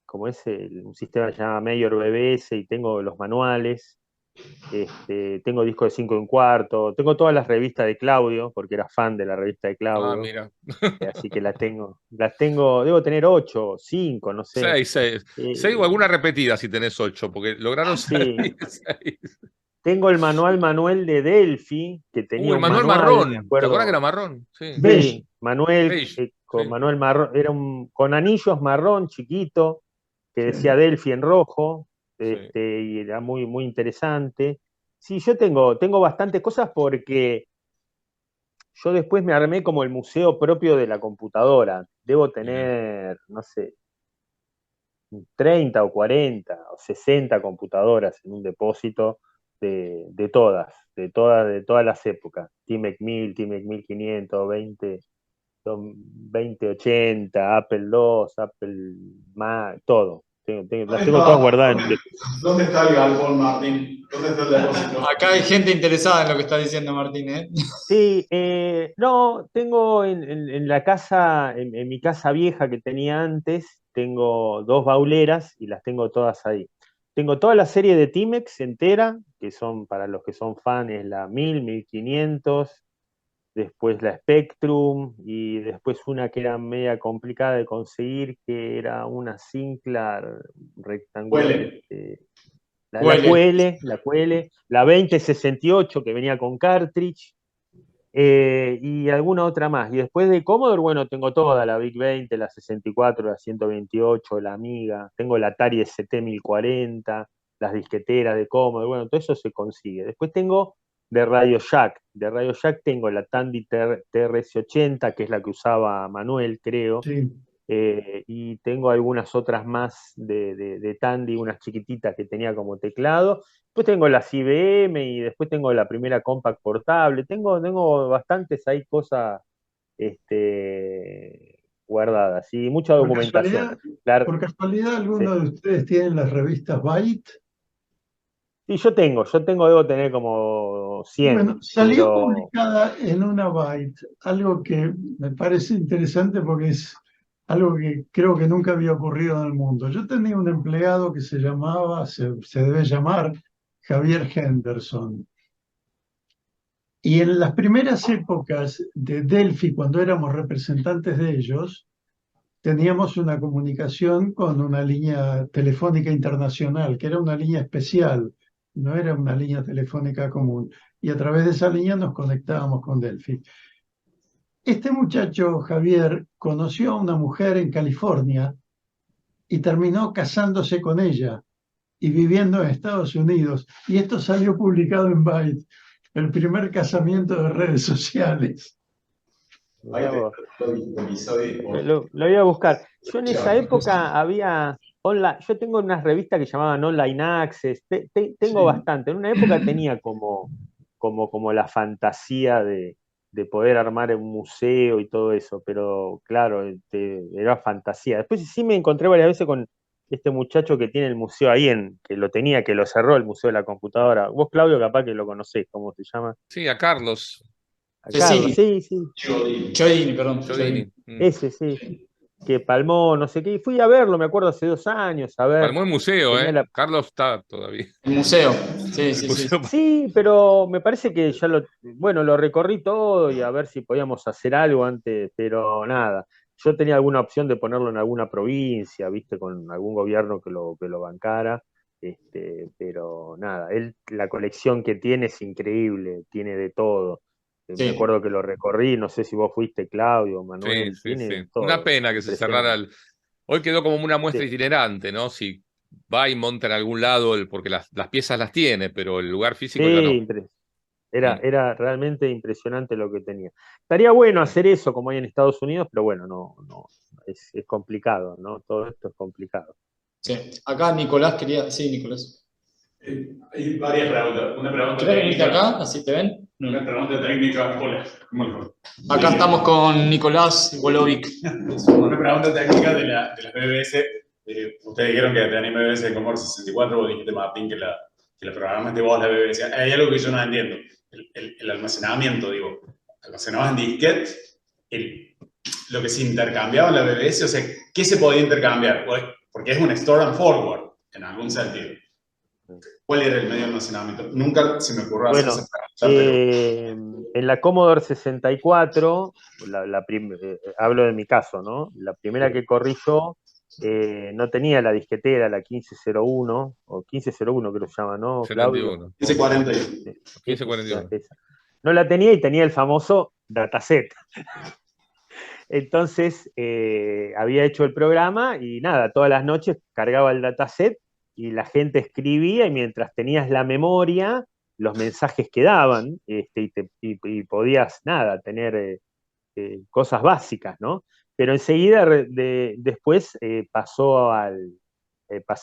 como es un sistema que se llama Major BBS, y tengo los manuales, tengo disco de 5 1/4, tengo todas las revistas de Claudio, porque era fan de la revista de Claudio. mira. Así que las tengo, debo tener 8, 5, no sé. Seis, seis. Seis o Eh, alguna repetida si tenés 8, porque lograron ser sí, 6. tengo el manual Manuel de Delphi, que tenía El un manual manual, me marrón. ¿Te acuerdas que era acuerdo. marrón? Sí. ¿ves? Sí, Manuel, Beige. con Sí, Manuel marrón, era con anillos marrón chiquito, que decía Sí. Delphi en rojo, sí. y era muy, muy interesante. Sí, yo tengo bastantes cosas porque yo después me armé como el museo propio de la computadora. Debo Mira. tener, no sé, 30 o 40 o 60 computadoras en un depósito de todas las épocas. TiMac 1000, TiMac 1500, 2080, Apple II, Apple Mac, todo. ¿Dónde Las tengo todas está, guardadas en un dónde, depósito. dónde está el galpón, Martín? ¿Dónde está el depósito? Acá hay gente interesada en lo que está diciendo Martín, ¿eh? Sí, no, tengo en la casa, en mi casa vieja que tenía antes, tengo dos bauleras y las tengo todas ahí. Tengo toda la serie de Timex entera, que son para los que son fans, la 1000, 1500, después la Spectrum y después una que era media complicada de conseguir, que era una Sinclair rectangular, Huele. la Huele. QL, la 2068 que venía con cartridge. Y alguna otra más. Y después de Commodore, bueno, tengo toda, la Big 20, la 64, la 128, la Amiga, tengo la Atari ST 1040, las disqueteras de Commodore, bueno, todo eso se consigue. Después tengo de Radio Shack tengo la Tandy TRS-80, que es la que usaba Manuel, creo, Sí. y tengo algunas otras más de Tandy, unas chiquititas que tenía como teclado. Después tengo las IBM y después tengo la primera compact portable. Tengo bastantes ahí cosas guardadas y mucha Por documentación. casualidad, Claro, por casualidad, sí. ¿alguno de ustedes tiene las revistas Byte? Sí, debo tener como 100, Bueno, salió pero publicada en una Byte, algo que me parece interesante porque es algo que creo que nunca había ocurrido en el mundo. Yo tenía un empleado que se debe llamar Javier Henderson. Y en las primeras épocas de Delphi, cuando éramos representantes de ellos, teníamos una comunicación con una línea telefónica internacional, que era una línea especial, no era una línea telefónica común. Y a través de esa línea nos conectábamos con Delphi. Este muchacho, Javier, conoció a una mujer en California y terminó casándose con ella y viviendo en Estados Unidos. Y esto salió publicado en Byte, el primer casamiento de redes sociales. Mirá vos. Episodio. Lo voy a buscar. Yo en esa época había online, yo tengo unas revistas que llamaban Online Access, tengo Sí. bastante. En una época tenía como la fantasía de poder armar un museo y todo eso, pero claro, era fantasía. Después sí me encontré varias veces con este muchacho que tiene el museo ahí, que lo tenía, que lo cerró el Museo de la Computadora. Vos, Claudio, capaz que lo conocés, ¿cómo se llama? Sí, a Carlos A Cecchini. Carlos, sí, sí. Chodini, perdón. Giordini. Ese sí, que palmó, no sé qué, y fui a verlo, me acuerdo, hace 2 años, a ver, Palmó el museo, tenía ¿eh? Carlos está todavía. El museo. Sí, El sí, sí. museo. Sí, pero me parece que ya bueno, lo recorrí todo y a ver si podíamos hacer algo antes, pero nada, yo tenía alguna opción de ponerlo en alguna provincia, viste, con algún gobierno que lo bancara, pero nada, la colección que tiene es increíble, tiene de todo. Me Sí. acuerdo que lo recorrí, no sé si vos fuiste, Claudio, Sí, Manuel, sí, tiene sí. de Una todo, pena que se cerrara impresionante. el. Hoy quedó como una muestra Sí. itinerante, ¿no? Si va y monta en algún lado, porque las piezas las tiene, pero el lugar físico ya Sí, no. Mm. era realmente impresionante lo que tenía. Estaría bueno hacer eso como hay en Estados Unidos, pero bueno, no, es complicado, ¿no? Todo esto es complicado. Sí. Acá Nicolás quería. Sí, Nicolás. Hay varias preguntas. Una pregunta ¿Querés venirte técnica. acá? Así te ven. Una pregunta técnica. Hola. ¿Cómo le va? Acá estamos con Nicolás Golovic. Una pregunta técnica de las BBS. Ustedes dijeron que tenéis BBS de Commodore 64, vos dijiste, Martín, que la programaste vos, la BBS. Hay algo que yo no entiendo. El almacenamiento, digo. Almacenabas en disquete, lo que se intercambiaba en la BBS, o sea, ¿qué se podía intercambiar? Porque es un store and forward, en algún sentido. ¿Cuál era el medio de almacenamiento? Nunca se me ocurrió hacer esa Bueno, pregunta, pero... en la Commodore 64, hablo de mi caso, ¿no? La primera que corrí yo no tenía la disquetera, la 1501, o 1501 que lo llama, ¿no, Claudio? 71. 1541. Sí, 1541. esa. No la tenía y tenía el famoso dataset. Entonces había hecho el programa y nada, todas las noches cargaba el dataset y la gente escribía y mientras tenías la memoria, los mensajes quedaban y podías, nada, tener cosas básicas, ¿no? Pero enseguida, después pasé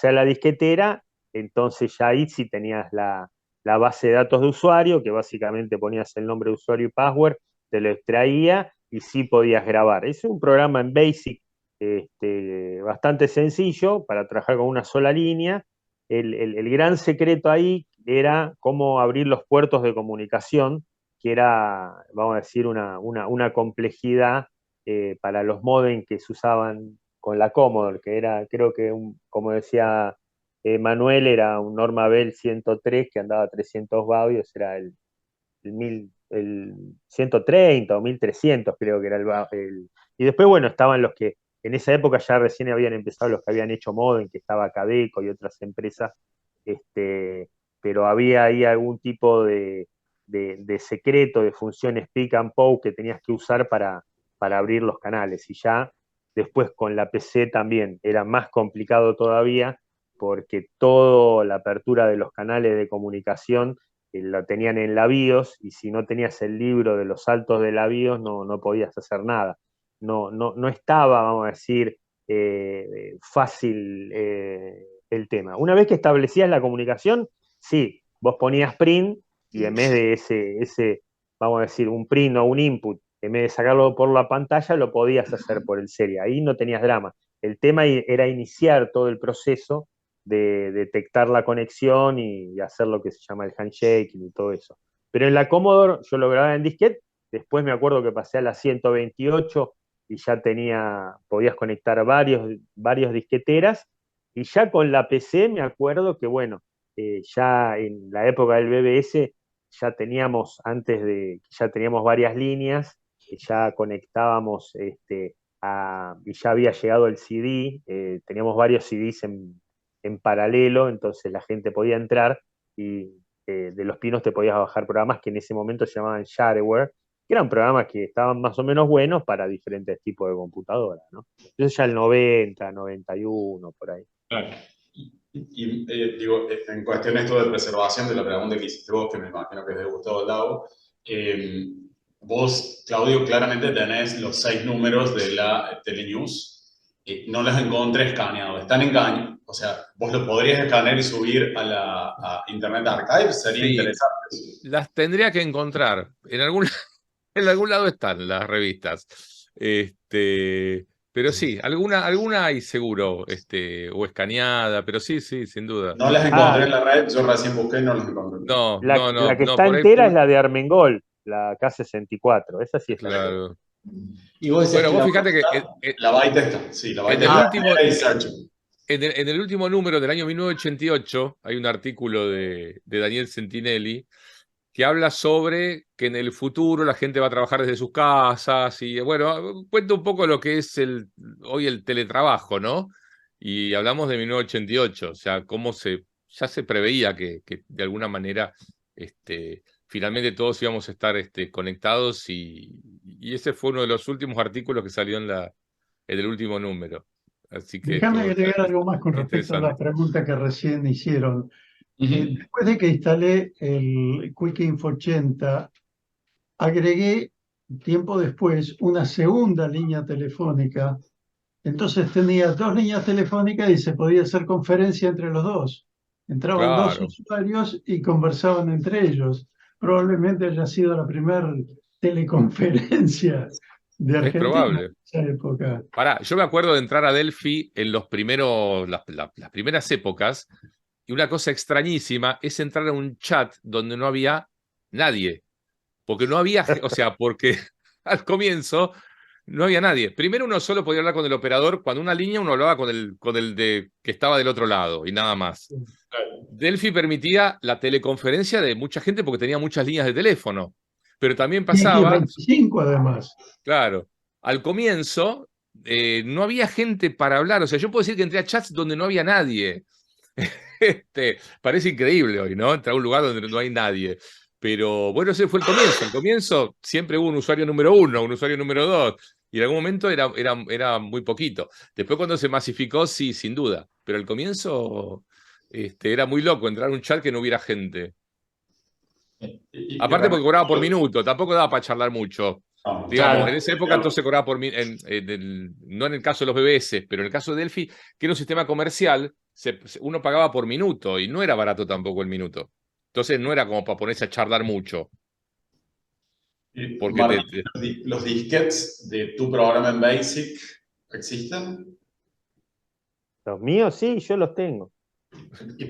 a la disquetera, entonces ya ahí sí tenías la base de datos de usuario, que básicamente ponías el nombre de usuario y password, te lo extraía y sí podías grabar. Es un programa en Basic bastante sencillo para trabajar con una sola línea. El gran secreto ahí era cómo abrir los puertos de comunicación, que era, vamos a decir, una complejidad para los modems que se usaban con la Commodore, que era, creo que, como decía Manuel, era un Norma Bell 103 que andaba a 300 baudios, era el 130 o 1300 creo que era y después, bueno, estaban los que en esa época ya recién habían empezado los que habían hecho modem, que estaba Cadeco y otras empresas, pero había ahí algún tipo de secreto, de funciones pick and poke que tenías que usar para abrir los canales. Y ya después con la PC también era más complicado todavía, porque toda la apertura de los canales de comunicación lo tenían en la BIOS, y si no tenías el libro de los saltos de la BIOS no podías hacer nada. No estaba, vamos a decir, fácil el tema. Una vez que establecías la comunicación, sí, vos ponías print y en vez de ese, vamos a decir, un print o un input, en vez de sacarlo por la pantalla, lo podías hacer por el serial. Ahí no tenías drama. El tema era iniciar todo el proceso de detectar la conexión y hacer lo que se llama el handshaking y todo eso. Pero en la Commodore yo lo grababa en disquete, después me acuerdo que pasé a la 128 y ya podías conectar varios disqueteras, y ya con la PC me acuerdo que, bueno, ya en la época del BBS ya teníamos, ya teníamos varias líneas, y ya conectábamos, y ya había llegado el CD, teníamos varios CDs en paralelo, entonces la gente podía entrar y de Los Pinos te podías bajar programas que en ese momento se llamaban shareware, que eran programas que estaban más o menos buenos para diferentes tipos de computadoras, ¿no? Eso ya el 90, 91, por ahí. Claro. Digo, en cuestión esto de preservación de la pregunta que hiciste vos, que me imagino que es de Gustavo Lau, vos, Claudio, claramente tenés los 6 números de la Telenews, no los encontré escaneados, están engañados, o sea, vos los podrías escanear y subir a Internet Archive, sería Sí, interesante. las tendría que encontrar. En algún lado están las revistas. Pero sí, alguna hay seguro, o escaneada, pero sí, sí, sin duda. No las encontré en la red, yo recién busqué y no las encontré. No, La, no, no, la que no, está por ahí, entera es la de Armengol, la K64, esa sí está entera. claro. Y vos decías Bueno, que vos la fíjate que La byte está, sí, la byte en el está último, y search. en el último número del año 1988 hay un artículo de Daniel Sentinelli que habla sobre que en el futuro la gente va a trabajar desde sus casas y bueno, cuenta un poco lo que es hoy el teletrabajo, ¿no? Y hablamos de 1988, o sea, ya se preveía que de alguna manera finalmente todos íbamos a estar conectados y ese fue uno de los últimos artículos que salió en el último número. Así que Déjame agregar algo más con está respecto a la interesante. pregunta que recién hicieron. Ujú. Después de que instalé el Quick Info 80, agregué tiempo después una segunda línea telefónica. Entonces tenía 2 líneas telefónicas y se podía hacer conferencia entre los dos. Entraban 2 Claro, usuarios y conversaban entre ellos. Probablemente haya sido la primera teleconferencia de es Argentina en probable. esa época. Pará, yo me acuerdo de entrar a Delphi en las primeras épocas, y una cosa extrañísima es entrar a un chat donde no había nadie. Porque no había, o sea, porque al comienzo no había nadie. Primero uno solo podía hablar con el operador, cuando una línea uno hablaba con el que estaba del otro lado y nada más. Delphi permitía la teleconferencia de mucha gente porque tenía muchas líneas de teléfono. Pero también Y aquí pasaba, 25 además. claro, al comienzo no había gente para hablar. O sea, yo puedo decir que entré a chats donde no había nadie. Parece increíble hoy, ¿no? Entrar a un lugar donde no hay nadie. Pero bueno, ese fue el comienzo. Al comienzo siempre hubo un usuario número 1, un usuario número 2, y en algún momento era muy poquito. Después cuando se masificó, sí, sin duda. Pero al comienzo era muy loco entrar a un chat que no hubiera gente. Aparte porque cobraba por minuto, tampoco daba para charlar mucho. Digamos, en Claro. esa época entonces cobraba no en el caso de los BBS, pero en el caso de Delphi, que era un sistema comercial, uno pagaba por minuto y no era barato tampoco el minuto. Entonces no era como para ponerse a charlar mucho, porque Martín, ¿los disquetes de tu programa en BASIC existen? Los míos sí, yo los tengo.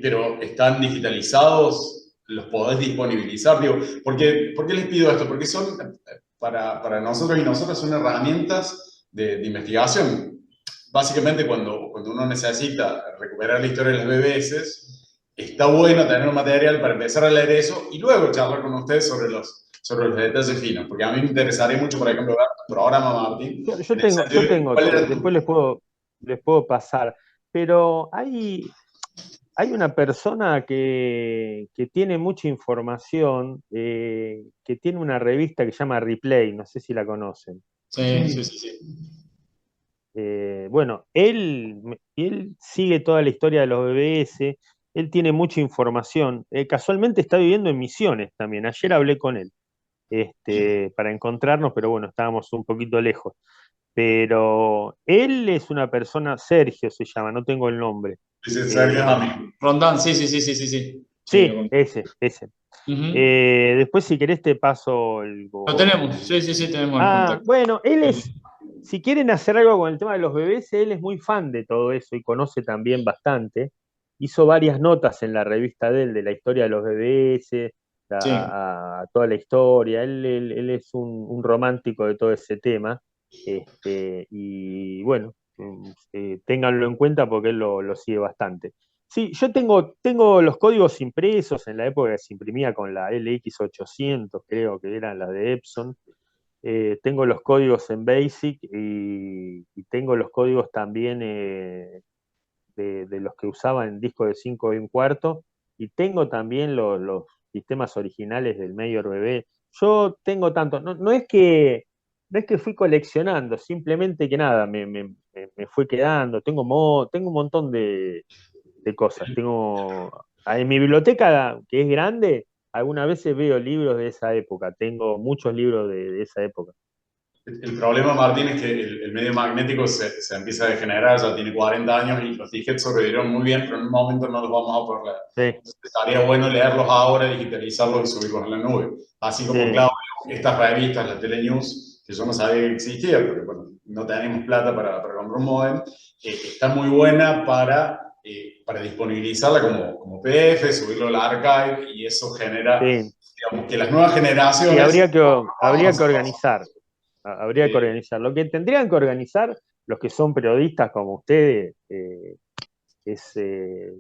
Pero están digitalizados, los podés disponibilizar. Digo, ¿por qué les pido esto? Porque son, para nosotros y nosotras, son herramientas de investigación. Básicamente, cuando uno necesita recuperar la historia de las BBS, está bueno tener un material para empezar a leer eso y luego charlar con ustedes sobre los detalles finos. Porque a mí me interesaría mucho, por ejemplo, ver tu programa, Martín, Yo en el tengo, sentido yo de tengo, cuál era después les puedo pasar. Pero hay una persona que tiene mucha información, que tiene una revista que se llama Replay, no sé si la conocen. Sí, sí, sí, sí. Bueno, él sigue toda la historia de los BBS, él tiene mucha información. Casualmente está viviendo en Misiones también. Ayer hablé con él para encontrarnos, pero bueno, estábamos un poquito lejos. Pero él es una persona, Sergio se llama, no tengo el nombre. Dice Sergio Eh, amigo. Rondán, sí, sí, sí, sí, sí, sí. Sí, sí, ese. Ujú. Después, si querés, te paso Lo tenemos, sí, sí, sí, tenemos el contacto. Bueno, si quieren hacer algo con el tema de los bebés, él es muy fan de todo eso y conoce también bastante. Hizo varias notas en la revista de él, de la historia de los bebés, Sí. a toda la historia. Él es un romántico de todo ese tema. Y bueno, ténganlo en cuenta porque él lo sigue bastante. Sí, yo tengo los códigos impresos en la época que se imprimía con la LX800, creo que eran las de Epson. Tengo los códigos en BASIC y tengo los códigos también de los que usaba en disco de 5 y un cuarto. Y tengo también los sistemas originales del Mayor BB. Yo tengo tanto, no es que fui coleccionando, simplemente que nada, me fue quedando. Tengo un montón de cosas. En mi biblioteca, que es grande, algunas veces veo libros de esa época. Tengo muchos libros de esa época. El problema, Martín, es que el medio magnético se empieza a degenerar, ya tiene 40 años y los disquetes sobrevivieron muy bien, pero en un momento no los vamos a poder leer. Sí, Entonces, estaría bueno leerlos ahora, digitalizarlos y subirlos en la nube. Así como, sí, Claudio, estas revistas, la Telenews, que yo no sabía que existía, porque bueno, no tenemos plata para comprar un modem, está muy buena para disponibilizarla como PDF, subirlo al archive, y eso genera, sí. digamos, que las nuevas Sí, generaciones habría que organizar. Habría que eh, organizar. Lo que tendrían que organizar los que son periodistas como ustedes es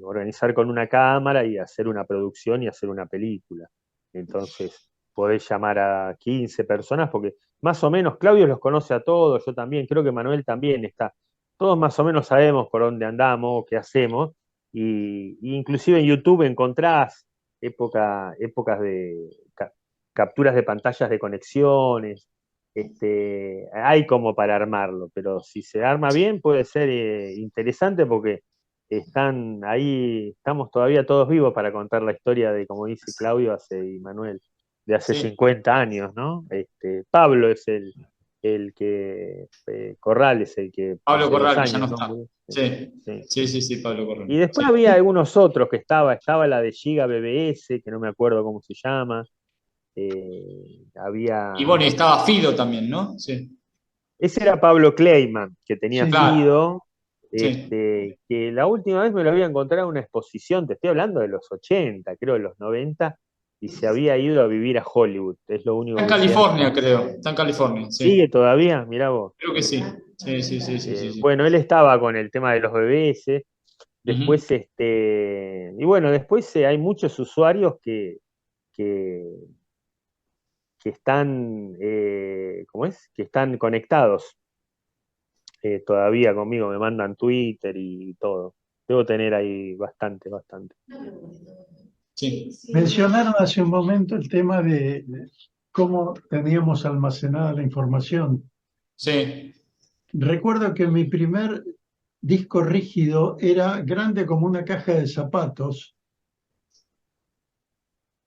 organizar con una cámara y hacer una producción y hacer una película. Entonces, podés llamar a 15 personas porque más o menos Claudio los conoce a todos, yo también, creo que Manuel también está. Todos más o menos sabemos por dónde andamos, qué hacemos, y inclusive en YouTube encontrás épocas de capturas de pantallas de conexiones. Hay como para armarlo, pero si se arma bien puede ser interesante porque están ahí, estamos todavía todos vivos para contar la historia de, como dice Claudio y Manuel, de hace Sí, 50 años, ¿no? Pablo es el que, Corral es el que Pablo hace dos Corral, que ya no años, ¿no? está. Murió. Sí, Sí, sí. sí, sí, sí, Pablo Corral. Y después Sí. había algunos otros que estaba la de Giga BBS, que no me acuerdo cómo se llama. Y Había. bueno, y estaba Fido también, ¿no? Sí. Ese era Pablo Kleiman, que tenía Sí, Claro, Fido, sí. que la última vez me lo había encontrado en una exposición, te estoy hablando de los 80, creo de los 90, y se había ido a vivir a Hollywood, es lo Está único en que sé. California, creo. Está en California, sí. ¿Sigue todavía? Mirá vos. Creo que sí. Sí, sí, sí, sí, sí, sí. Bueno, él estaba con el tema de los BBS, Ujú. después, y bueno, después hay muchos usuarios que, que están, ¿cómo es? Que están conectados todavía conmigo, me mandan Twitter y todo. Debo tener ahí bastante, bastante. Sí, mencionaron hace un momento el tema de cómo teníamos almacenada la información. sí. Recuerdo que mi primer disco rígido era grande como una caja de zapatos,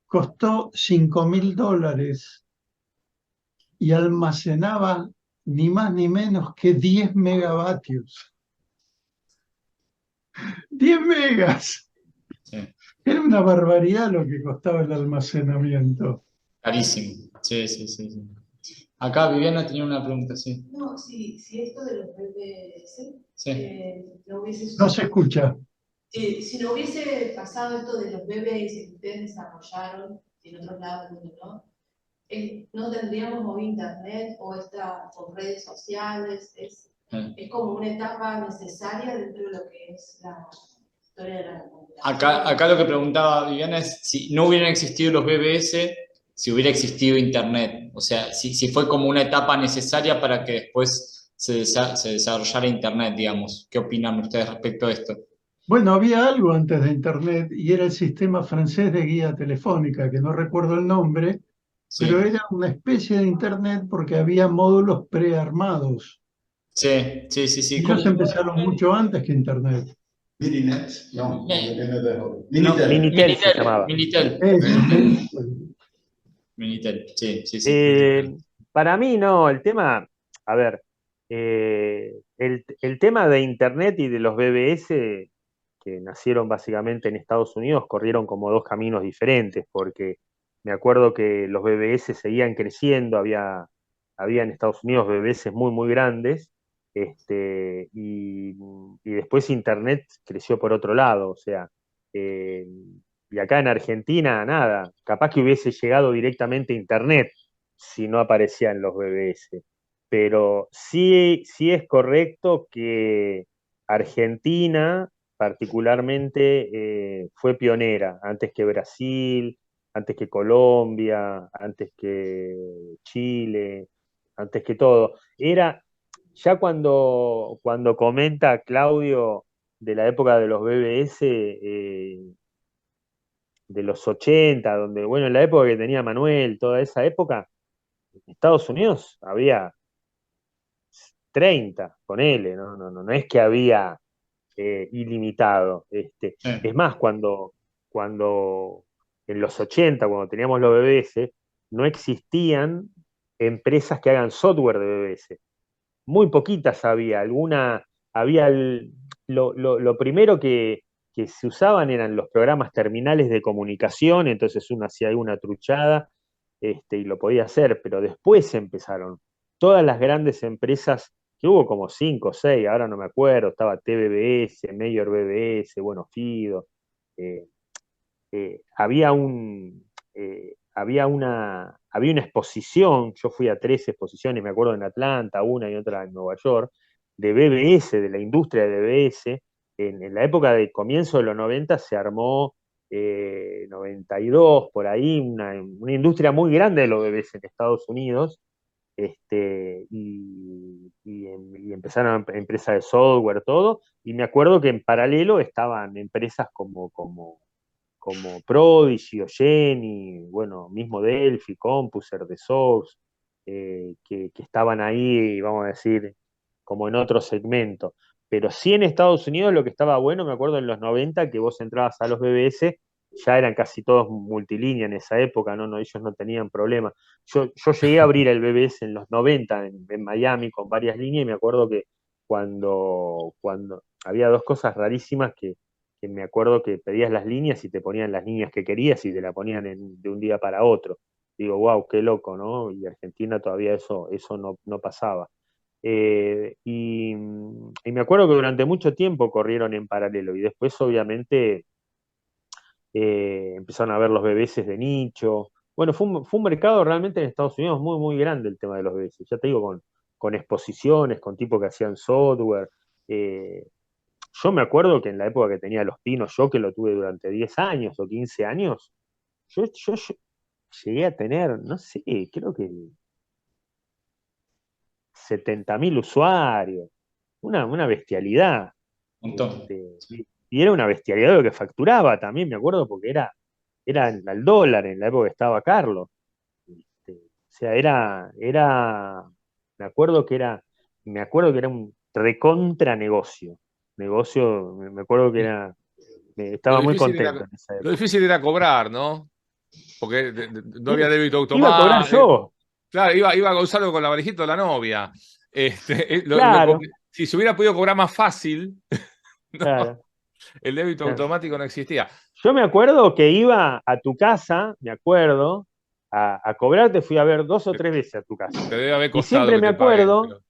costó $5.000 y almacenaba ni más ni menos que 10 megavatios. 10 megas. Sí. Era una barbaridad lo que costaba el almacenamiento. Carísimo. Sí, sí, sí, sí. Acá Viviana tenía una pregunta, sí. No, si esto de los BBS Sí. no hubiese No se escucha. si no hubiese pasado esto de los BBS que ustedes desarrollaron en otros lados del mundo, ¿no? No tendríamos hoy internet o con redes sociales, es como una etapa necesaria dentro de lo que es la historia de la comunicación. Acá lo que preguntaba Viviana es si no hubieran existido los BBS, si hubiera existido Internet. O sea, si fue como una etapa necesaria para que después se desarrollara Internet, digamos. ¿Qué opinan ustedes respecto a esto? Bueno, había algo antes de Internet y era el sistema francés de guía telefónica, que no recuerdo el nombre, pero Sí, era una especie de Internet porque había módulos prearmados. sí, sí, sí, sí. Y ellos empezaron mucho antes que Internet. Mininet, no, Eh, Mininet es otro. No, Minitel. Minitel se Minitel, llamaba. Minitel, Eso, Minitel, Minitel, sí, sí, sí. Eh, para mí no, el tema, a ver, el tema de Internet y de los BBS que nacieron básicamente en Estados Unidos corrieron como dos caminos diferentes, porque me acuerdo que los BBS seguían creciendo, había en Estados Unidos BBS muy, muy grandes, y después Internet creció por otro lado, o sea, eh, y acá en Argentina, nada, capaz que hubiese llegado directamente Internet si no aparecía en los BBS. Pero sí, sí es correcto que Argentina particularmente fue pionera, antes que Brasil, antes que Colombia, antes que Chile, antes que todo. Era ya cuando comenta Claudio de la época de los BBS, de los 80, donde, bueno, en la época que tenía Manuel, toda esa época, en Estados Unidos había 30, ponele, no es que había ilimitado. Sí. Es más, cuando en los 80, cuando teníamos los BBS, no existían empresas que hagan software de BBS. Muy poquitas había, había lo primero que se usaban eran los programas terminales de comunicación, entonces uno hacía alguna truchada y lo podía hacer, pero después empezaron todas las grandes empresas, que hubo como 5 o 6, ahora no me acuerdo, estaba TBBS, Mayor BBS, bueno, Fido, eh, había una exposición, yo fui a 3 exposiciones, me acuerdo en Atlanta, una y otra en Nueva York, de BBS, de la industria de BBS. En la época de comienzo de los 90 se armó 92, por ahí, una industria muy grande de los BBS en Estados Unidos, y empezaron empresas de software, todo, y me acuerdo que en paralelo estaban empresas como Prodigy o Jenny, bueno, mismo Delphi, Compuser, The Source, que estaban ahí, vamos a decir, como en otro segmento. Pero sí en Estados Unidos lo que estaba bueno, me acuerdo en los 90 que vos entrabas a los BBS, ya eran casi todos multilínea en esa época, ¿no? Ellos no tenían problema. Yo llegué a abrir el BBS en los 90 en Miami con varias líneas y me acuerdo que cuando había 2 cosas rarísimas que me acuerdo que pedías las líneas y te ponían las líneas que querías y te la ponían de un día para otro. Digo, wow, qué loco, ¿no? Y Argentina todavía eso no pasaba. Y me acuerdo que durante mucho tiempo corrieron en paralelo y después obviamente empezaron a ver los BBS de nicho. Bueno, fue un mercado realmente en Estados Unidos muy, muy grande el tema de los BBS. Ya te digo, con exposiciones, con tipos que hacían software. Eh, yo me acuerdo que en la época que tenía Los Pinos, yo que lo tuve durante 10 años o 15 años, yo llegué a tener, no sé, creo que 70.000 usuarios, una bestialidad. Un montón. Y era una bestialidad lo que facturaba también, me acuerdo, porque era al dólar en la época que estaba Carlos. O sea, me acuerdo que era un recontra negocio. Me acuerdo que Lo estaba muy difícil contento era, en esa lo época. difícil era cobrar, ¿no? Porque no había débito Iba a cobrar automático. yo, Claro, iba Gonzalo con la varijita de la novia. claro, Si se hubiera podido cobrar más fácil, no, claro, el débito claro. automático no existía. Yo me acuerdo que iba a tu casa, me acuerdo, a cobrarte, fui a ver 2 o 3 veces a tu casa. Te debe haber Y costado siempre que me te paguen. acuerdo,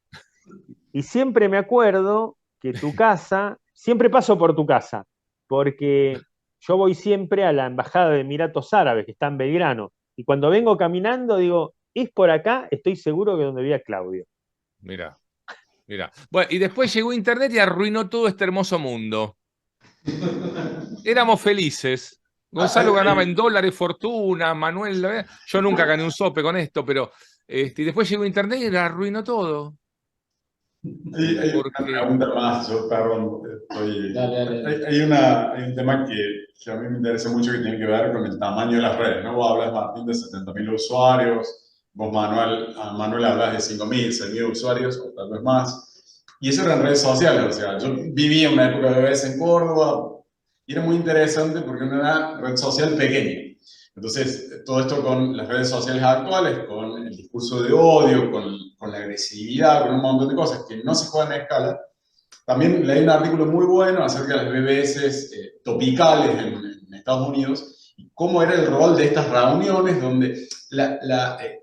y siempre me acuerdo que tu casa, siempre paso por tu casa, porque yo voy siempre a la Embajada de Emiratos Árabes, que está en Belgrano, y cuando vengo caminando digo, es por acá, estoy seguro que donde vivía Claudio. Mira, mira. Bueno, y después llegó Internet y arruinó todo este hermoso mundo. Éramos felices. Gonzalo ganaba en dólares fortuna, Manuel, yo nunca gané un sope con esto, pero y después llegó Internet y la arruinó todo. Hay una Porque, pregunta más, yo, perdón, Dale. hay un tema que a mí me interesa mucho que tiene que ver con el tamaño de las redes, ¿no? Vos hablas, Martín, de 70.000 usuarios, vos, Manuel hablas de 5.000, 6.000 usuarios, o tal vez más. Y eso eran redes sociales, o sea, yo vivía una época de BBS en Córdoba, y era muy interesante porque era una red social pequeña. Entonces, todo esto con las redes sociales actuales, con el discurso de odio, con la agresividad, con un montón de cosas que no se juegan a escala. También leí un artículo muy bueno acerca de las BBS topicales en Estados Unidos y cómo era el rol de estas reuniones, donde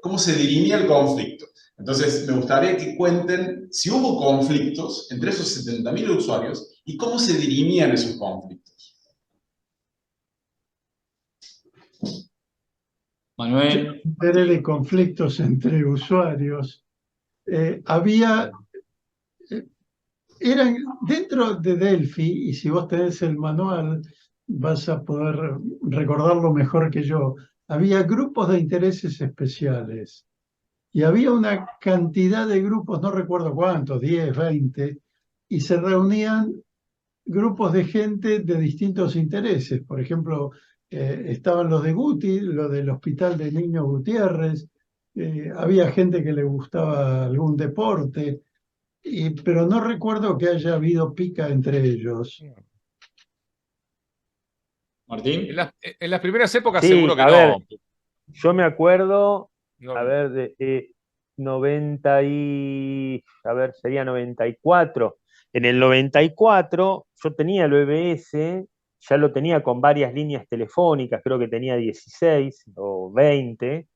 cómo se dirimía el conflicto. Entonces, me gustaría que cuenten si hubo conflictos entre esos 70.000 usuarios y cómo se dirimían esos conflictos. Manuel. Enteré de conflictos entre usuarios. Había eran dentro de Delphi, y si vos tenés el manual, vas a poder recordarlo mejor que yo. Había grupos de intereses especiales y había una cantidad de grupos, no recuerdo cuántos, 10, 20, y se reunían grupos de gente de distintos intereses. Por ejemplo, estaban los de Guti, los del Hospital de Niños Gutiérrez, había gente que le gustaba algún deporte, pero no recuerdo que haya habido pica entre ellos. En Martín. en las primeras épocas Sí, seguro que a ver, no. yo me acuerdo, a No, ver, de sería 94. En el 94 yo tenía el BBS, ya lo tenía con varias líneas telefónicas, creo que tenía 16 o 20.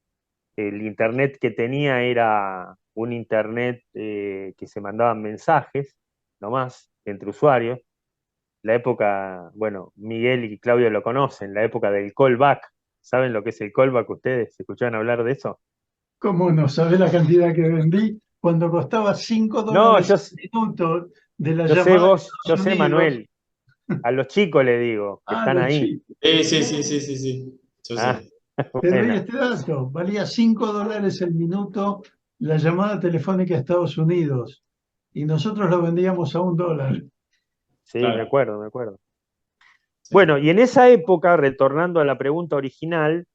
El internet que tenía era un internet que se mandaban mensajes, nomás, entre usuarios. La época, bueno, Miguel y Claudio lo conocen, la época del callback. ¿Saben lo que es el callback ustedes? ¿Escucharon hablar de eso? ¿Cómo no sabés la cantidad que vendí cuando costaba 5 No, dólares el minuto de la yo sé llamada de vos, yo Estados sé Unidos? Manuel, a los chicos le digo, que Ah, están los ahí. chicos. Sí, sí, sí, sí, sí. Yo Ah, sé. Te doy bueno, este dato. Valía 5 dólares el minuto la llamada telefónica a Estados Unidos y nosotros lo vendíamos a 1 dólar. sí, me Claro. acuerdo, me acuerdo. Sí. Bueno, y en esa época, retornando a la pregunta original,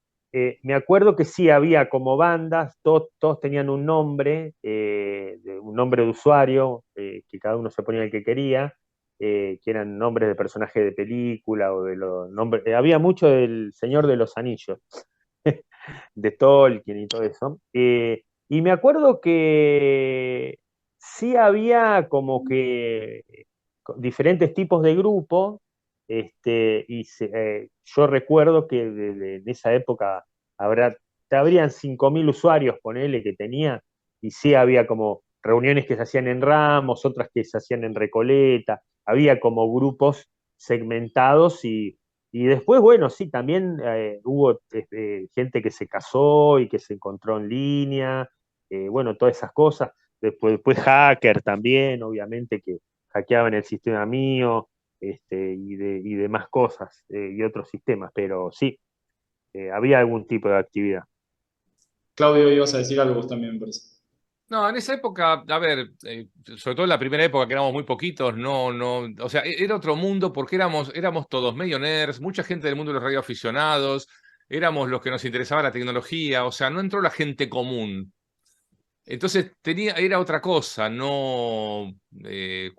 me acuerdo que sí había como bandas, todos tenían un nombre de usuario, que cada uno se ponía el que quería, que eran nombres de personajes de película o de los nombres. Había mucho del Señor de los Anillos, de Tolkien y todo eso. Y me acuerdo que sí había como que diferentes tipos de grupos, yo recuerdo que en esa época habrían 5.000 usuarios, ponele, que tenía, y sí había como reuniones que se hacían en Ramos, otras que se hacían en Recoleta, había como grupos segmentados y después, bueno, sí, también hubo gente que se casó y que se encontró en línea, bueno, todas esas cosas. Después hacker también, obviamente, que hackeaban el sistema mío, y demás cosas, y otros sistemas, pero sí, había algún tipo de actividad. Claudio, ibas a decir algo vos también, me parece. no, en esa época, a ver, sobre todo en la primera época que éramos muy poquitos, no, o sea, era otro mundo porque éramos todos medio nerds, mucha gente del mundo de los radioaficionados, éramos los que nos interesaba la tecnología, o sea, no entró la gente común. Entonces era otra cosa, no.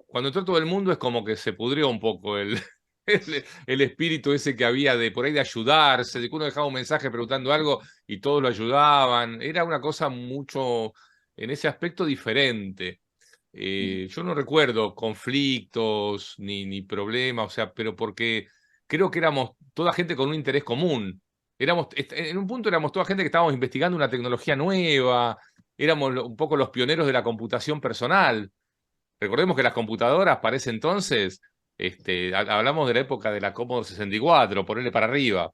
Cuando entró todo el mundo es como que se pudrió un poco el espíritu ese que había de por ahí de ayudarse, de que uno dejaba un mensaje preguntando algo y todos lo ayudaban. Era una cosa mucho, en ese aspecto, diferente. Yo no recuerdo conflictos ni problemas, o sea, pero porque creo que éramos toda gente con un interés común. En un punto éramos toda gente que estábamos investigando una tecnología nueva, éramos un poco los pioneros de la computación personal. Recordemos que las computadoras para ese entonces, hablamos de la época de la Commodore 64, ponerle para arriba.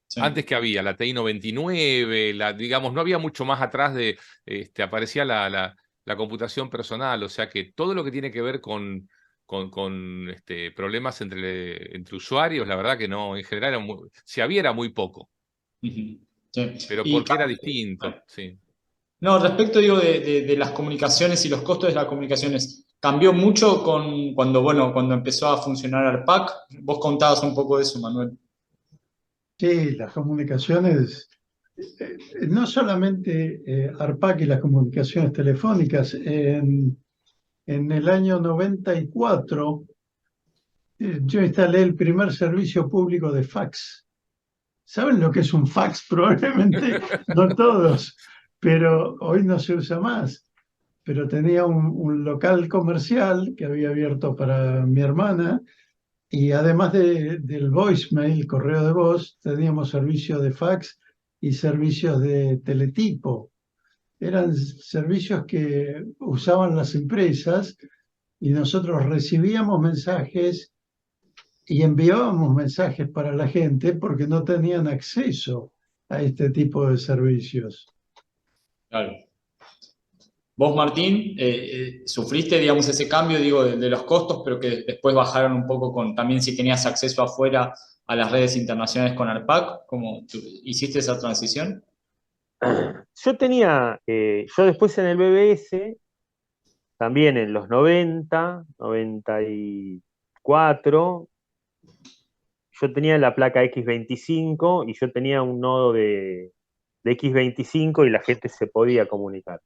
Sí. Antes que había la TI 99, digamos, no había mucho más atrás aparecía la computación personal, o sea que todo lo que tiene que ver con problemas entre usuarios, la verdad que no, en general, si había era muy poco, Ujú. Sí. pero Y porque era distinto, sí. no, respecto digo de las comunicaciones y los costos de las comunicaciones, cambió mucho cuando, bueno, cuando empezó a funcionar ARPAC. Vos contabas un poco de eso, Manuel. Sí, las comunicaciones, no solamente ARPAC y las comunicaciones telefónicas, en el año 94 yo instalé el primer servicio público de fax. ¿Saben lo que es un fax? Probablemente no todos, pero hoy no se usa más. Pero tenía un local comercial que había abierto para mi hermana y además del voicemail, correo de voz, teníamos servicios de fax y servicios de teletipo. Eran servicios que usaban las empresas y nosotros recibíamos mensajes y enviábamos mensajes para la gente porque no tenían acceso a este tipo de servicios. Claro. Vos, Martín, sufriste, digamos, ese cambio, digo, de los costos, pero que después bajaron un poco con también si tenías acceso afuera a las redes internacionales con ARPAC, ¿cómo hiciste esa transición? Yo después en el BBS, también en los 94, yo tenía la placa X25 y yo tenía un nodo de X25 y la gente se podía comunicar.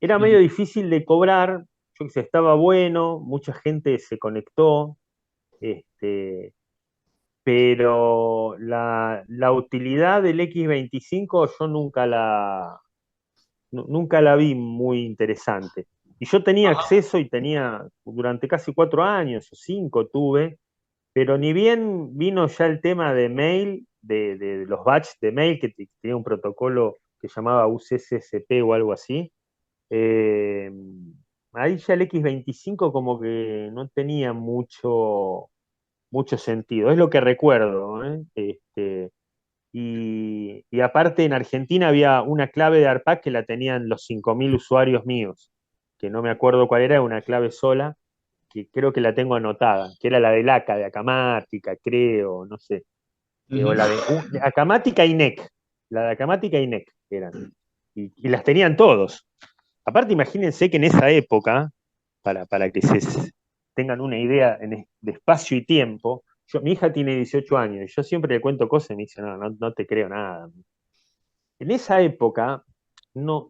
Era medio difícil de cobrar, yo que sé, estaba bueno, mucha gente se conectó, pero la utilidad del X25 yo nunca la vi muy interesante. Y yo tenía acceso y tenía, durante casi 4 años o 5 tuve, pero ni bien vino ya el tema de mail, de los batch de mail, que tenía un protocolo que llamaba UCSSP o algo así, eh, ahí ya el X25 como que no tenía mucho sentido. Es lo que recuerdo, ¿eh? Y aparte en Argentina había una clave de ARPAC que la tenían los 5.000 usuarios míos, que no me acuerdo cuál era una clave sola, que creo que la tengo anotada, que era la del ACA, de Acamática, creo, no sé. O la de Acamática y NEC. La de Acamática y NEC eran. Y las tenían todos. Aparte, imagínense que en esa época, para que se tengan una idea de espacio y tiempo, mi hija tiene 18 años y yo siempre le cuento cosas y me dice, no te creo nada. En esa época no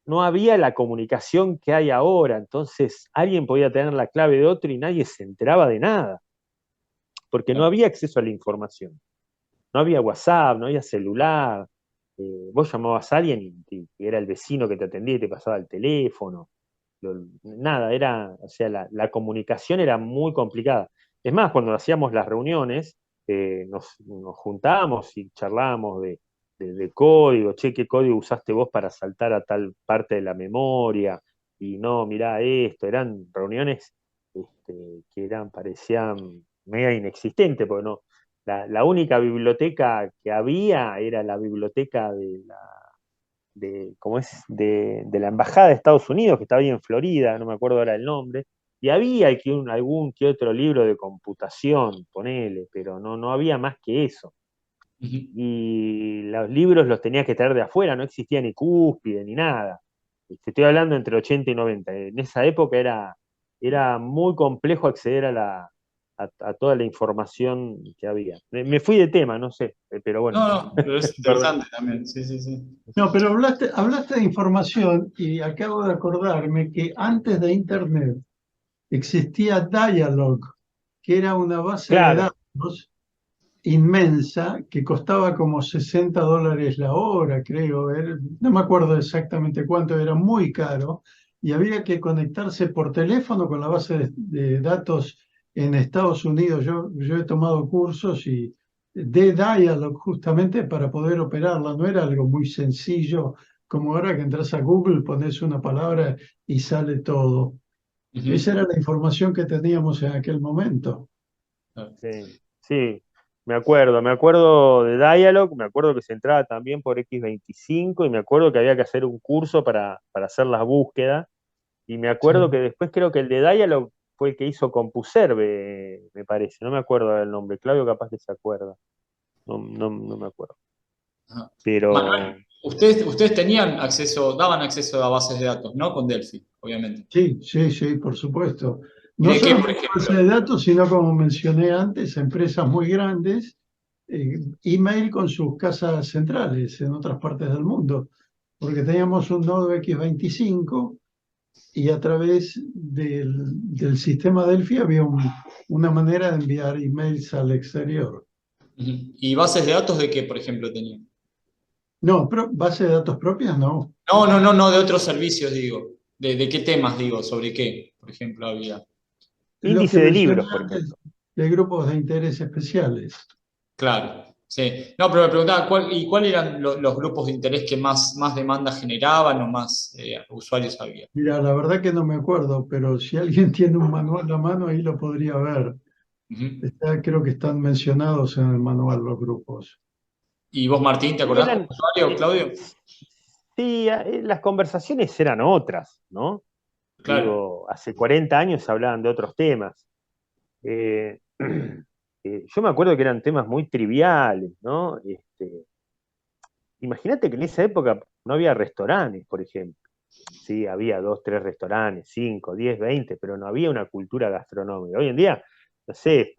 había la comunicación que hay ahora, entonces alguien podía tener la clave de otro y nadie se enteraba de nada, porque no había acceso a la información. No había WhatsApp, no había celular. Vos llamabas a alguien y era el vecino que te atendía y te pasaba el teléfono. Nada, o sea, la comunicación era muy complicada. Es más, cuando hacíamos las reuniones, nos juntábamos y charlábamos de código, che, ¿qué código usaste vos para saltar a tal parte de la memoria? Y no, mirá esto, eran reuniones parecían media inexistentes, porque no, la única biblioteca que había era la biblioteca de la Embajada de Estados Unidos, que estaba ahí en Florida, no me acuerdo ahora el nombre, y había algún que otro libro de computación, ponele, pero no había más que eso. Y los libros los tenías que traer de afuera, no existía ni cúspide ni nada. Te estoy hablando entre 80 y 90. En esa época era muy complejo acceder a toda la información que había. Me fui de tema, no sé, pero bueno. No, pero es Perdón. interesante también, sí, sí, sí. No, pero hablaste de información y acabo de acordarme que antes de Internet existía Dialog, que era una base de Claro, datos inmensa que costaba como $60 la hora, creo. No me acuerdo exactamente cuánto, era muy caro y había que conectarse por teléfono con la base de datos en Estados Unidos. Yo he tomado cursos de Dialog justamente para poder operarla. No era algo muy sencillo como ahora que entras a Google, pones una palabra y sale todo. Esa era la información que teníamos en aquel momento. sí, me acuerdo de Dialog, me acuerdo que se entraba también por X25 y me acuerdo que había que hacer un curso para hacer las búsquedas. Y me acuerdo Sí. que después creo que el de Dialog fue el que hizo CompuServe, me parece. No me acuerdo del nombre. Claudio capaz que se acuerda. No me acuerdo. Ajá. Pero Manuel, ustedes daban acceso a bases de datos, ¿no? Con Delphi, obviamente. Sí, sí, sí, por supuesto. ¿Y No de qué, por solamente base ejemplo? de datos, sino como mencioné antes, a empresas muy grandes, email con sus casas centrales en otras partes del mundo, porque teníamos un nodo X25 y a través del sistema Delphi había una manera de enviar emails al exterior. Ujú. ¿Y bases de datos de qué, por ejemplo, tenían? No, pero base de datos propias no. No, de otros servicios, digo. ¿De qué temas, digo? ¿Sobre qué, por ejemplo, había? Lo que índice de mencioné libros, por antes ejemplo. de grupos de interés especiales. Claro, sí. No, pero me preguntaba, ¿cuál eran los grupos de interés que más demanda generaban o más usuarios había? Mira, la verdad que no me acuerdo, pero si alguien tiene un manual a mano, ahí lo podría ver. Ujú. Creo que están mencionados en el manual los grupos. ¿Y vos, Martín, te Y acordás como eran, usuario, eh, Claudio? Sí, las conversaciones eran otras, ¿no? Claro, Digo, hace 40 años se hablaban de otros temas. Eh, yo me acuerdo que eran temas muy triviales, ¿no? Imagínate que en esa época no había restaurantes, por ejemplo. Sí, había 2, 3 restaurantes, 5, 10, 20, pero no había una cultura gastronómica. Hoy en día, no sé,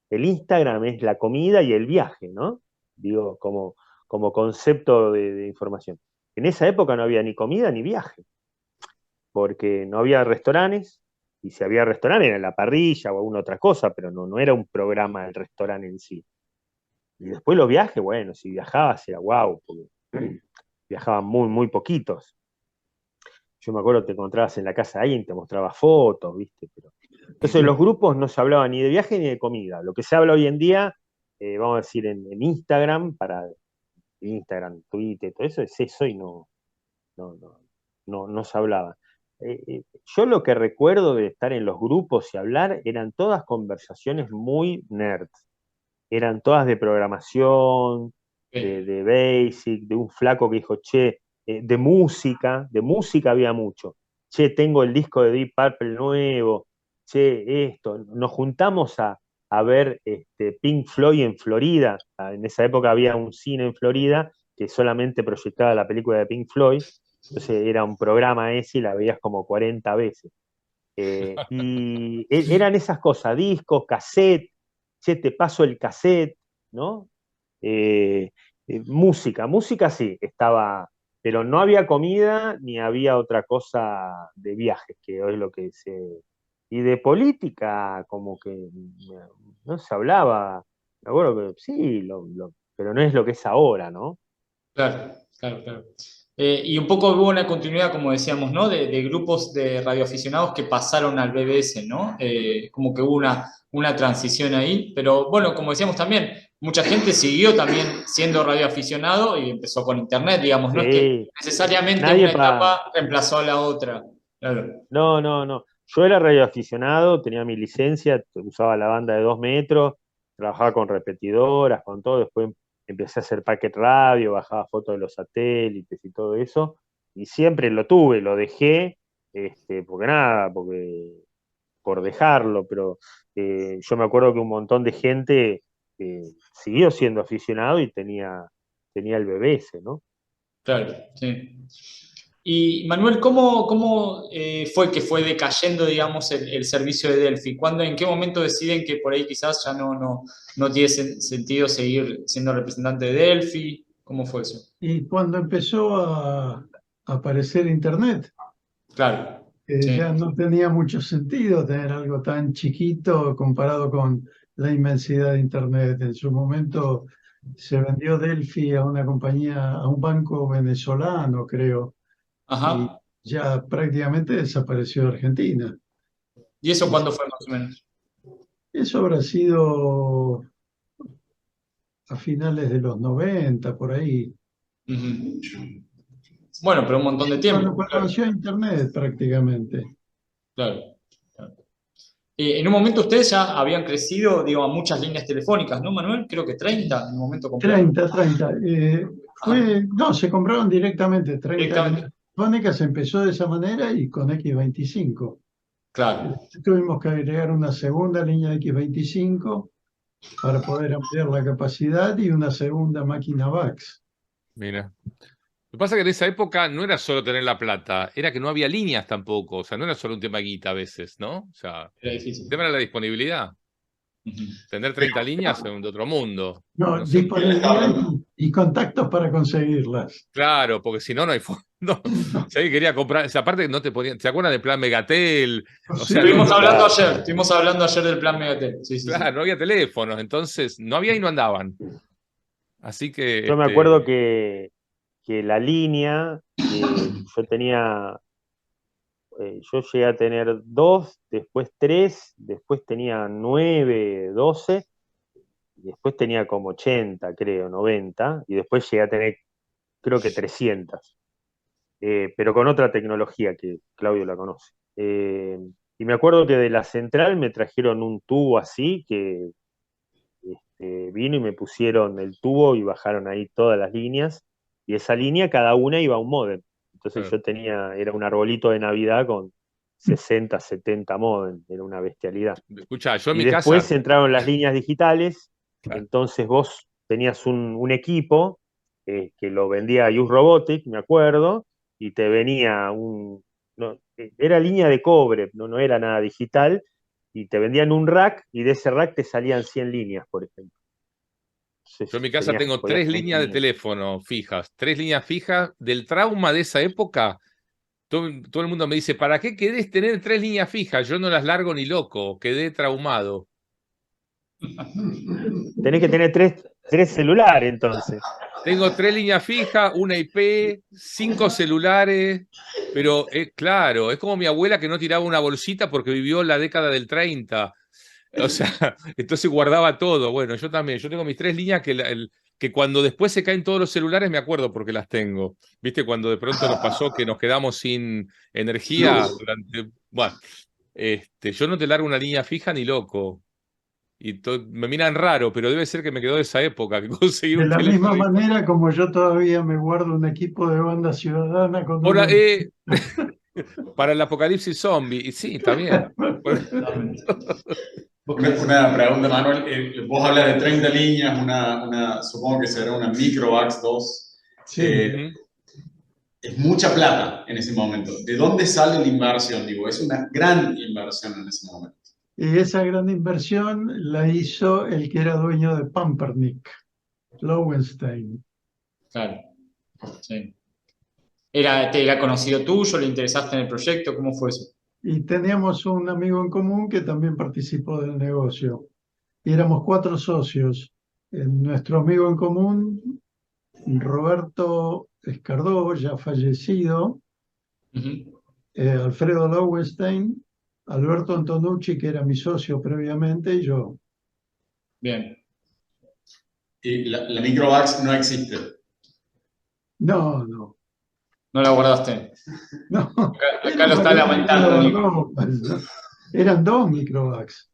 el Instagram es la comida y el viaje, ¿no? Digo, como concepto de información. En esa época no había ni comida ni viaje, porque no había restaurantes, y si había restaurante era en la parrilla o alguna otra cosa, pero no era un programa del restaurante en sí. Y después los viajes, bueno, si viajabas era guau, porque viajaban muy, muy poquitos. Yo me acuerdo que te encontrabas en la casa de alguien, te mostraba fotos, ¿viste? Entonces los grupos no se hablaba ni de viaje ni de comida. Lo que se habla hoy en día, vamos a decir en Instagram, para Instagram, Twitter, todo eso es eso y no, no, no se hablaba. Yo lo que recuerdo de estar en los grupos y hablar eran todas conversaciones muy nerds. Eran todas de programación, ok. de basic, de un flaco que dijo, che, de música había mucho. Che, tengo el disco de Deep Purple nuevo, che, esto. Nos juntamos a ver Pink Floyd en Florida. En esa época había un cine en Florida que solamente proyectaba la película de Pink Floyd. Entonces era un programa ese y la veías como 40 veces. Eran esas cosas, discos, cassette, che, te paso el cassette, ¿no? Eh, música sí, estaba, pero no había comida ni había otra cosa de viajes, que hoy es lo que se... Y de política, como que no se hablaba, me acuerdo que sí, pero no es lo que es ahora, ¿no? Claro, claro, claro. Y un poco hubo una continuidad, como decíamos, ¿no? De grupos de radioaficionados que pasaron al BBS, ¿no? Como que hubo una transición ahí, pero bueno, como decíamos también, mucha gente siguió también siendo radioaficionado y empezó con internet, digamos, no es que Sí, necesariamente nadie una para... etapa reemplazó a la otra. Claro. No, no, no. Yo era radioaficionado, tenía mi licencia, usaba la banda de 2 metros, trabajaba con repetidoras, con todo. Después empecé a hacer packet radio, bajaba fotos de los satélites y todo eso. Y siempre lo tuve, lo dejé, porque nada, por dejarlo, pero yo me acuerdo que un montón de gente siguió siendo aficionado y tenía el BBS, ¿no? Claro, sí. Y Manuel, ¿cómo fue que fue decayendo, digamos, el servicio de Delphi? ¿En qué momento deciden que por ahí quizás ya no tiene sentido seguir siendo representante de Delphi? ¿Cómo fue eso? Y cuando empezó a aparecer Internet, Claro, ya sí. no tenía mucho sentido tener algo tan chiquito comparado con la inmensidad de Internet. En su momento se vendió Delphi a una compañía, a un banco venezolano, creo, y Ajá. ya prácticamente desapareció de Argentina. ¿Y eso Y cuándo fue más o menos? eso habrá sido a finales de los 90 por ahí, Ujú. Bueno, pero un montón de cuando, tiempo, cuando claro, nació Internet prácticamente. claro. Claro. En un momento ustedes ya habían crecido, digo, a muchas líneas telefónicas, ¿no, Manuel? Creo que 30 en un momento completo. 30. Ajá. No, se compraron directamente 30 líneas Directamente. telefónicas, empezó de esa manera y con X25. Claro. Tuvimos que agregar una segunda línea de X25 para poder ampliar la capacidad y una segunda máquina VAX. Mira. Lo que pasa es que en esa época no era solo tener la plata, era que no había líneas tampoco, o sea, no era solo un tema de guita a veces, ¿no? O sea, Era el difícil. tema era la disponibilidad. Ujú. Tener 30 líneas es de otro mundo. No, No sé. disponibilidad y contactos para conseguirlas. Claro, porque si no, no hay fondo. Si alguien quería comprar, o sea, aparte no te ponían, ¿se acuerdan del plan Megatel? O sea, Sí, Claro. Estuvimos hablando ayer del plan Megatel. Sí, sí, claro, sí. no había teléfonos, entonces no había y no andaban. Así que, Yo me acuerdo que la línea, yo tenía, yo llegué a tener 2, después 3, después tenía 9, 12, y después tenía como 80, creo, 90, y después llegué a tener, creo que 300, pero con otra tecnología que Claudio la conoce. Y me acuerdo que de la central me trajeron un tubo así, que vino y me pusieron el tubo y bajaron ahí todas las líneas, y esa línea cada una iba a un módem. Entonces Claro. yo tenía, era un arbolito de Navidad con 60, 70 módem, era una bestialidad. Escuchá, yo en Y mi después casa, entraron las líneas digitales, claro, entonces vos tenías un equipo que lo vendía Use Robotic, me acuerdo, y te venía no, era línea de cobre, no era nada digital, y te vendían un rack, y de ese rack te salían 100 líneas, por ejemplo. yo en Entonces mi casa tengo podías 3 líneas de tener. teléfono fijas, 3 líneas fijas del trauma de esa época. Todo el mundo me dice, ¿para qué querés tener 3 líneas fijas? Yo no las largo ni loco, quedé traumado. Tenés que tener tres celulares, entonces. Tengo 3 líneas fijas, una IP, 5 celulares, pero claro, es como mi abuela que no tiraba una bolsita porque vivió la década del 30. O sea, entonces guardaba todo. Bueno, yo también, yo tengo mis 3 líneas que cuando después se caen todos los celulares me acuerdo porque las tengo. ¿Viste? Cuando de pronto nos pasó que nos quedamos sin energía durante... Bueno, yo no te largo una línea fija ni loco. Y me miran raro, pero debe ser que me quedó de esa época, que conseguí De un la misma teléfono. manera como yo todavía me guardo un equipo de banda ciudadana con Ahora, una... para el apocalipsis zombie, y sí, está bien. Una pregunta, Manuel. Vos hablas de 30 líneas, supongo que será una Microvax 2. Sí, Ujú. Es mucha plata en ese momento. ¿De dónde sale la inversión? Digo, es una gran inversión en ese momento. y esa gran inversión la hizo el que era dueño de Pumpernickel, Lowenstein. Claro, sí. ¿Era conocido tuyo? ¿Le interesaste en el proyecto? ¿Cómo fue eso? Y teníamos un amigo en común que también participó del negocio. Y éramos 4 socios. Nuestro amigo en común, Roberto Escardó, ya fallecido, Ujú. Alfredo Lowenstein, Alberto Antonucci, que era mi socio previamente, y yo. Bien. Y la Microvax no existe. No, no, ¿No la guardaste? no. Acá Era lo está para ir a lamentando, Nico. lavarropas, ¿no? Eran 2 Microvax.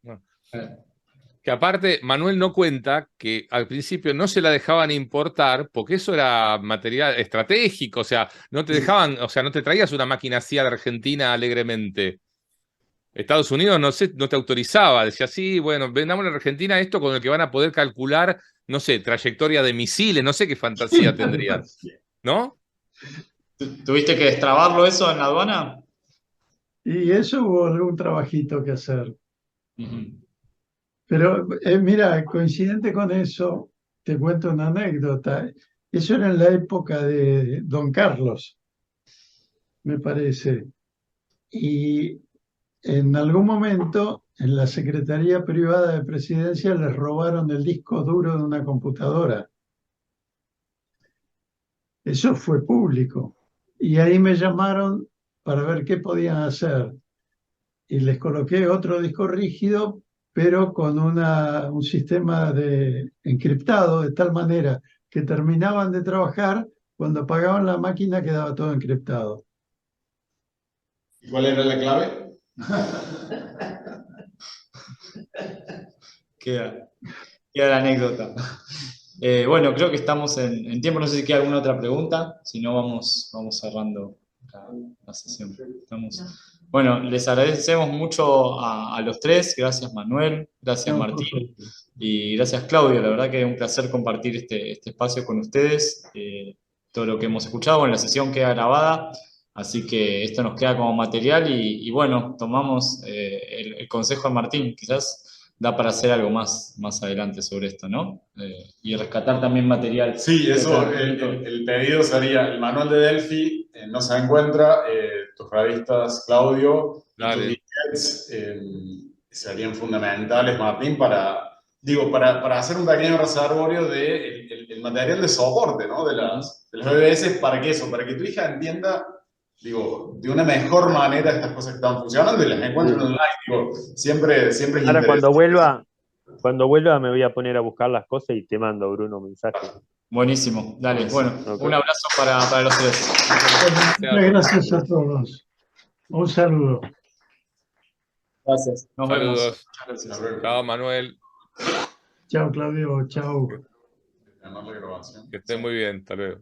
Que aparte, Manuel no cuenta que al principio no se la dejaban importar porque eso era material estratégico, o sea, no te dejaban, o sea, no te traías una máquina así a la Argentina alegremente. Estados Unidos no te autorizaba, decía, sí, bueno, vendamos a la Argentina esto con el que van a poder calcular, no sé, trayectoria de misiles, no sé qué fantasía tendrían, ¿no? ¿Tuviste que destrabarlo eso en la aduana? Y eso hubo algún trabajito que hacer. Ujú. Pero mira, coincidente con eso, te cuento una anécdota. Eso era en la época de Don Carlos, me parece. Y en algún momento, en la Secretaría Privada de Presidencia, les robaron el disco duro de una computadora. Eso fue público. Y ahí me llamaron para ver qué podían hacer. Y les coloqué otro disco rígido, pero con un sistema de encriptado, de tal manera que terminaban de trabajar, cuando apagaban la máquina quedaba todo encriptado. ¿Y cuál era la clave? Queda la anécdota. Bueno, creo que estamos en tiempo. No sé si queda alguna otra pregunta. Si no, vamos cerrando la sesión. Bueno, les agradecemos mucho a los tres. Gracias, Manuel. Gracias, No, por Martín. favor. Y gracias, Claudio. La verdad que es un placer compartir este espacio con ustedes. Todo lo que hemos escuchado en la sesión queda grabada. Así que esto nos queda como material y bueno, tomamos el consejo de Martín. Quizás da para hacer algo más adelante sobre esto, ¿no? Y rescatar también material. Sí, eso, el pedido sería el manual de Delphi, no se encuentra, tus revistas, Claudio, y tus Dale. disquetes serían fundamentales, Martín, para hacer un pequeño reservorio de el material de soporte, ¿no? De las BBS, ¿para qué eso? Para que tu hija entienda, digo, de una mejor manera estas cosas que están funcionando y las encuentren online, digo, siempre es Ahora interesante. cuando vuelva me voy a poner a buscar las cosas y te mando, Bruno, mensaje. Buenísimo, dale. Bueno, Ok. un abrazo para los tres. Muchas gracias a todos. Un saludo. Gracias. Nos vemos. Saludos. Muchas gracias. Hasta luego. Chao, Manuel. Chao, Claudio. Chao. Además, la grabación. Que estén muy bien. Hasta luego.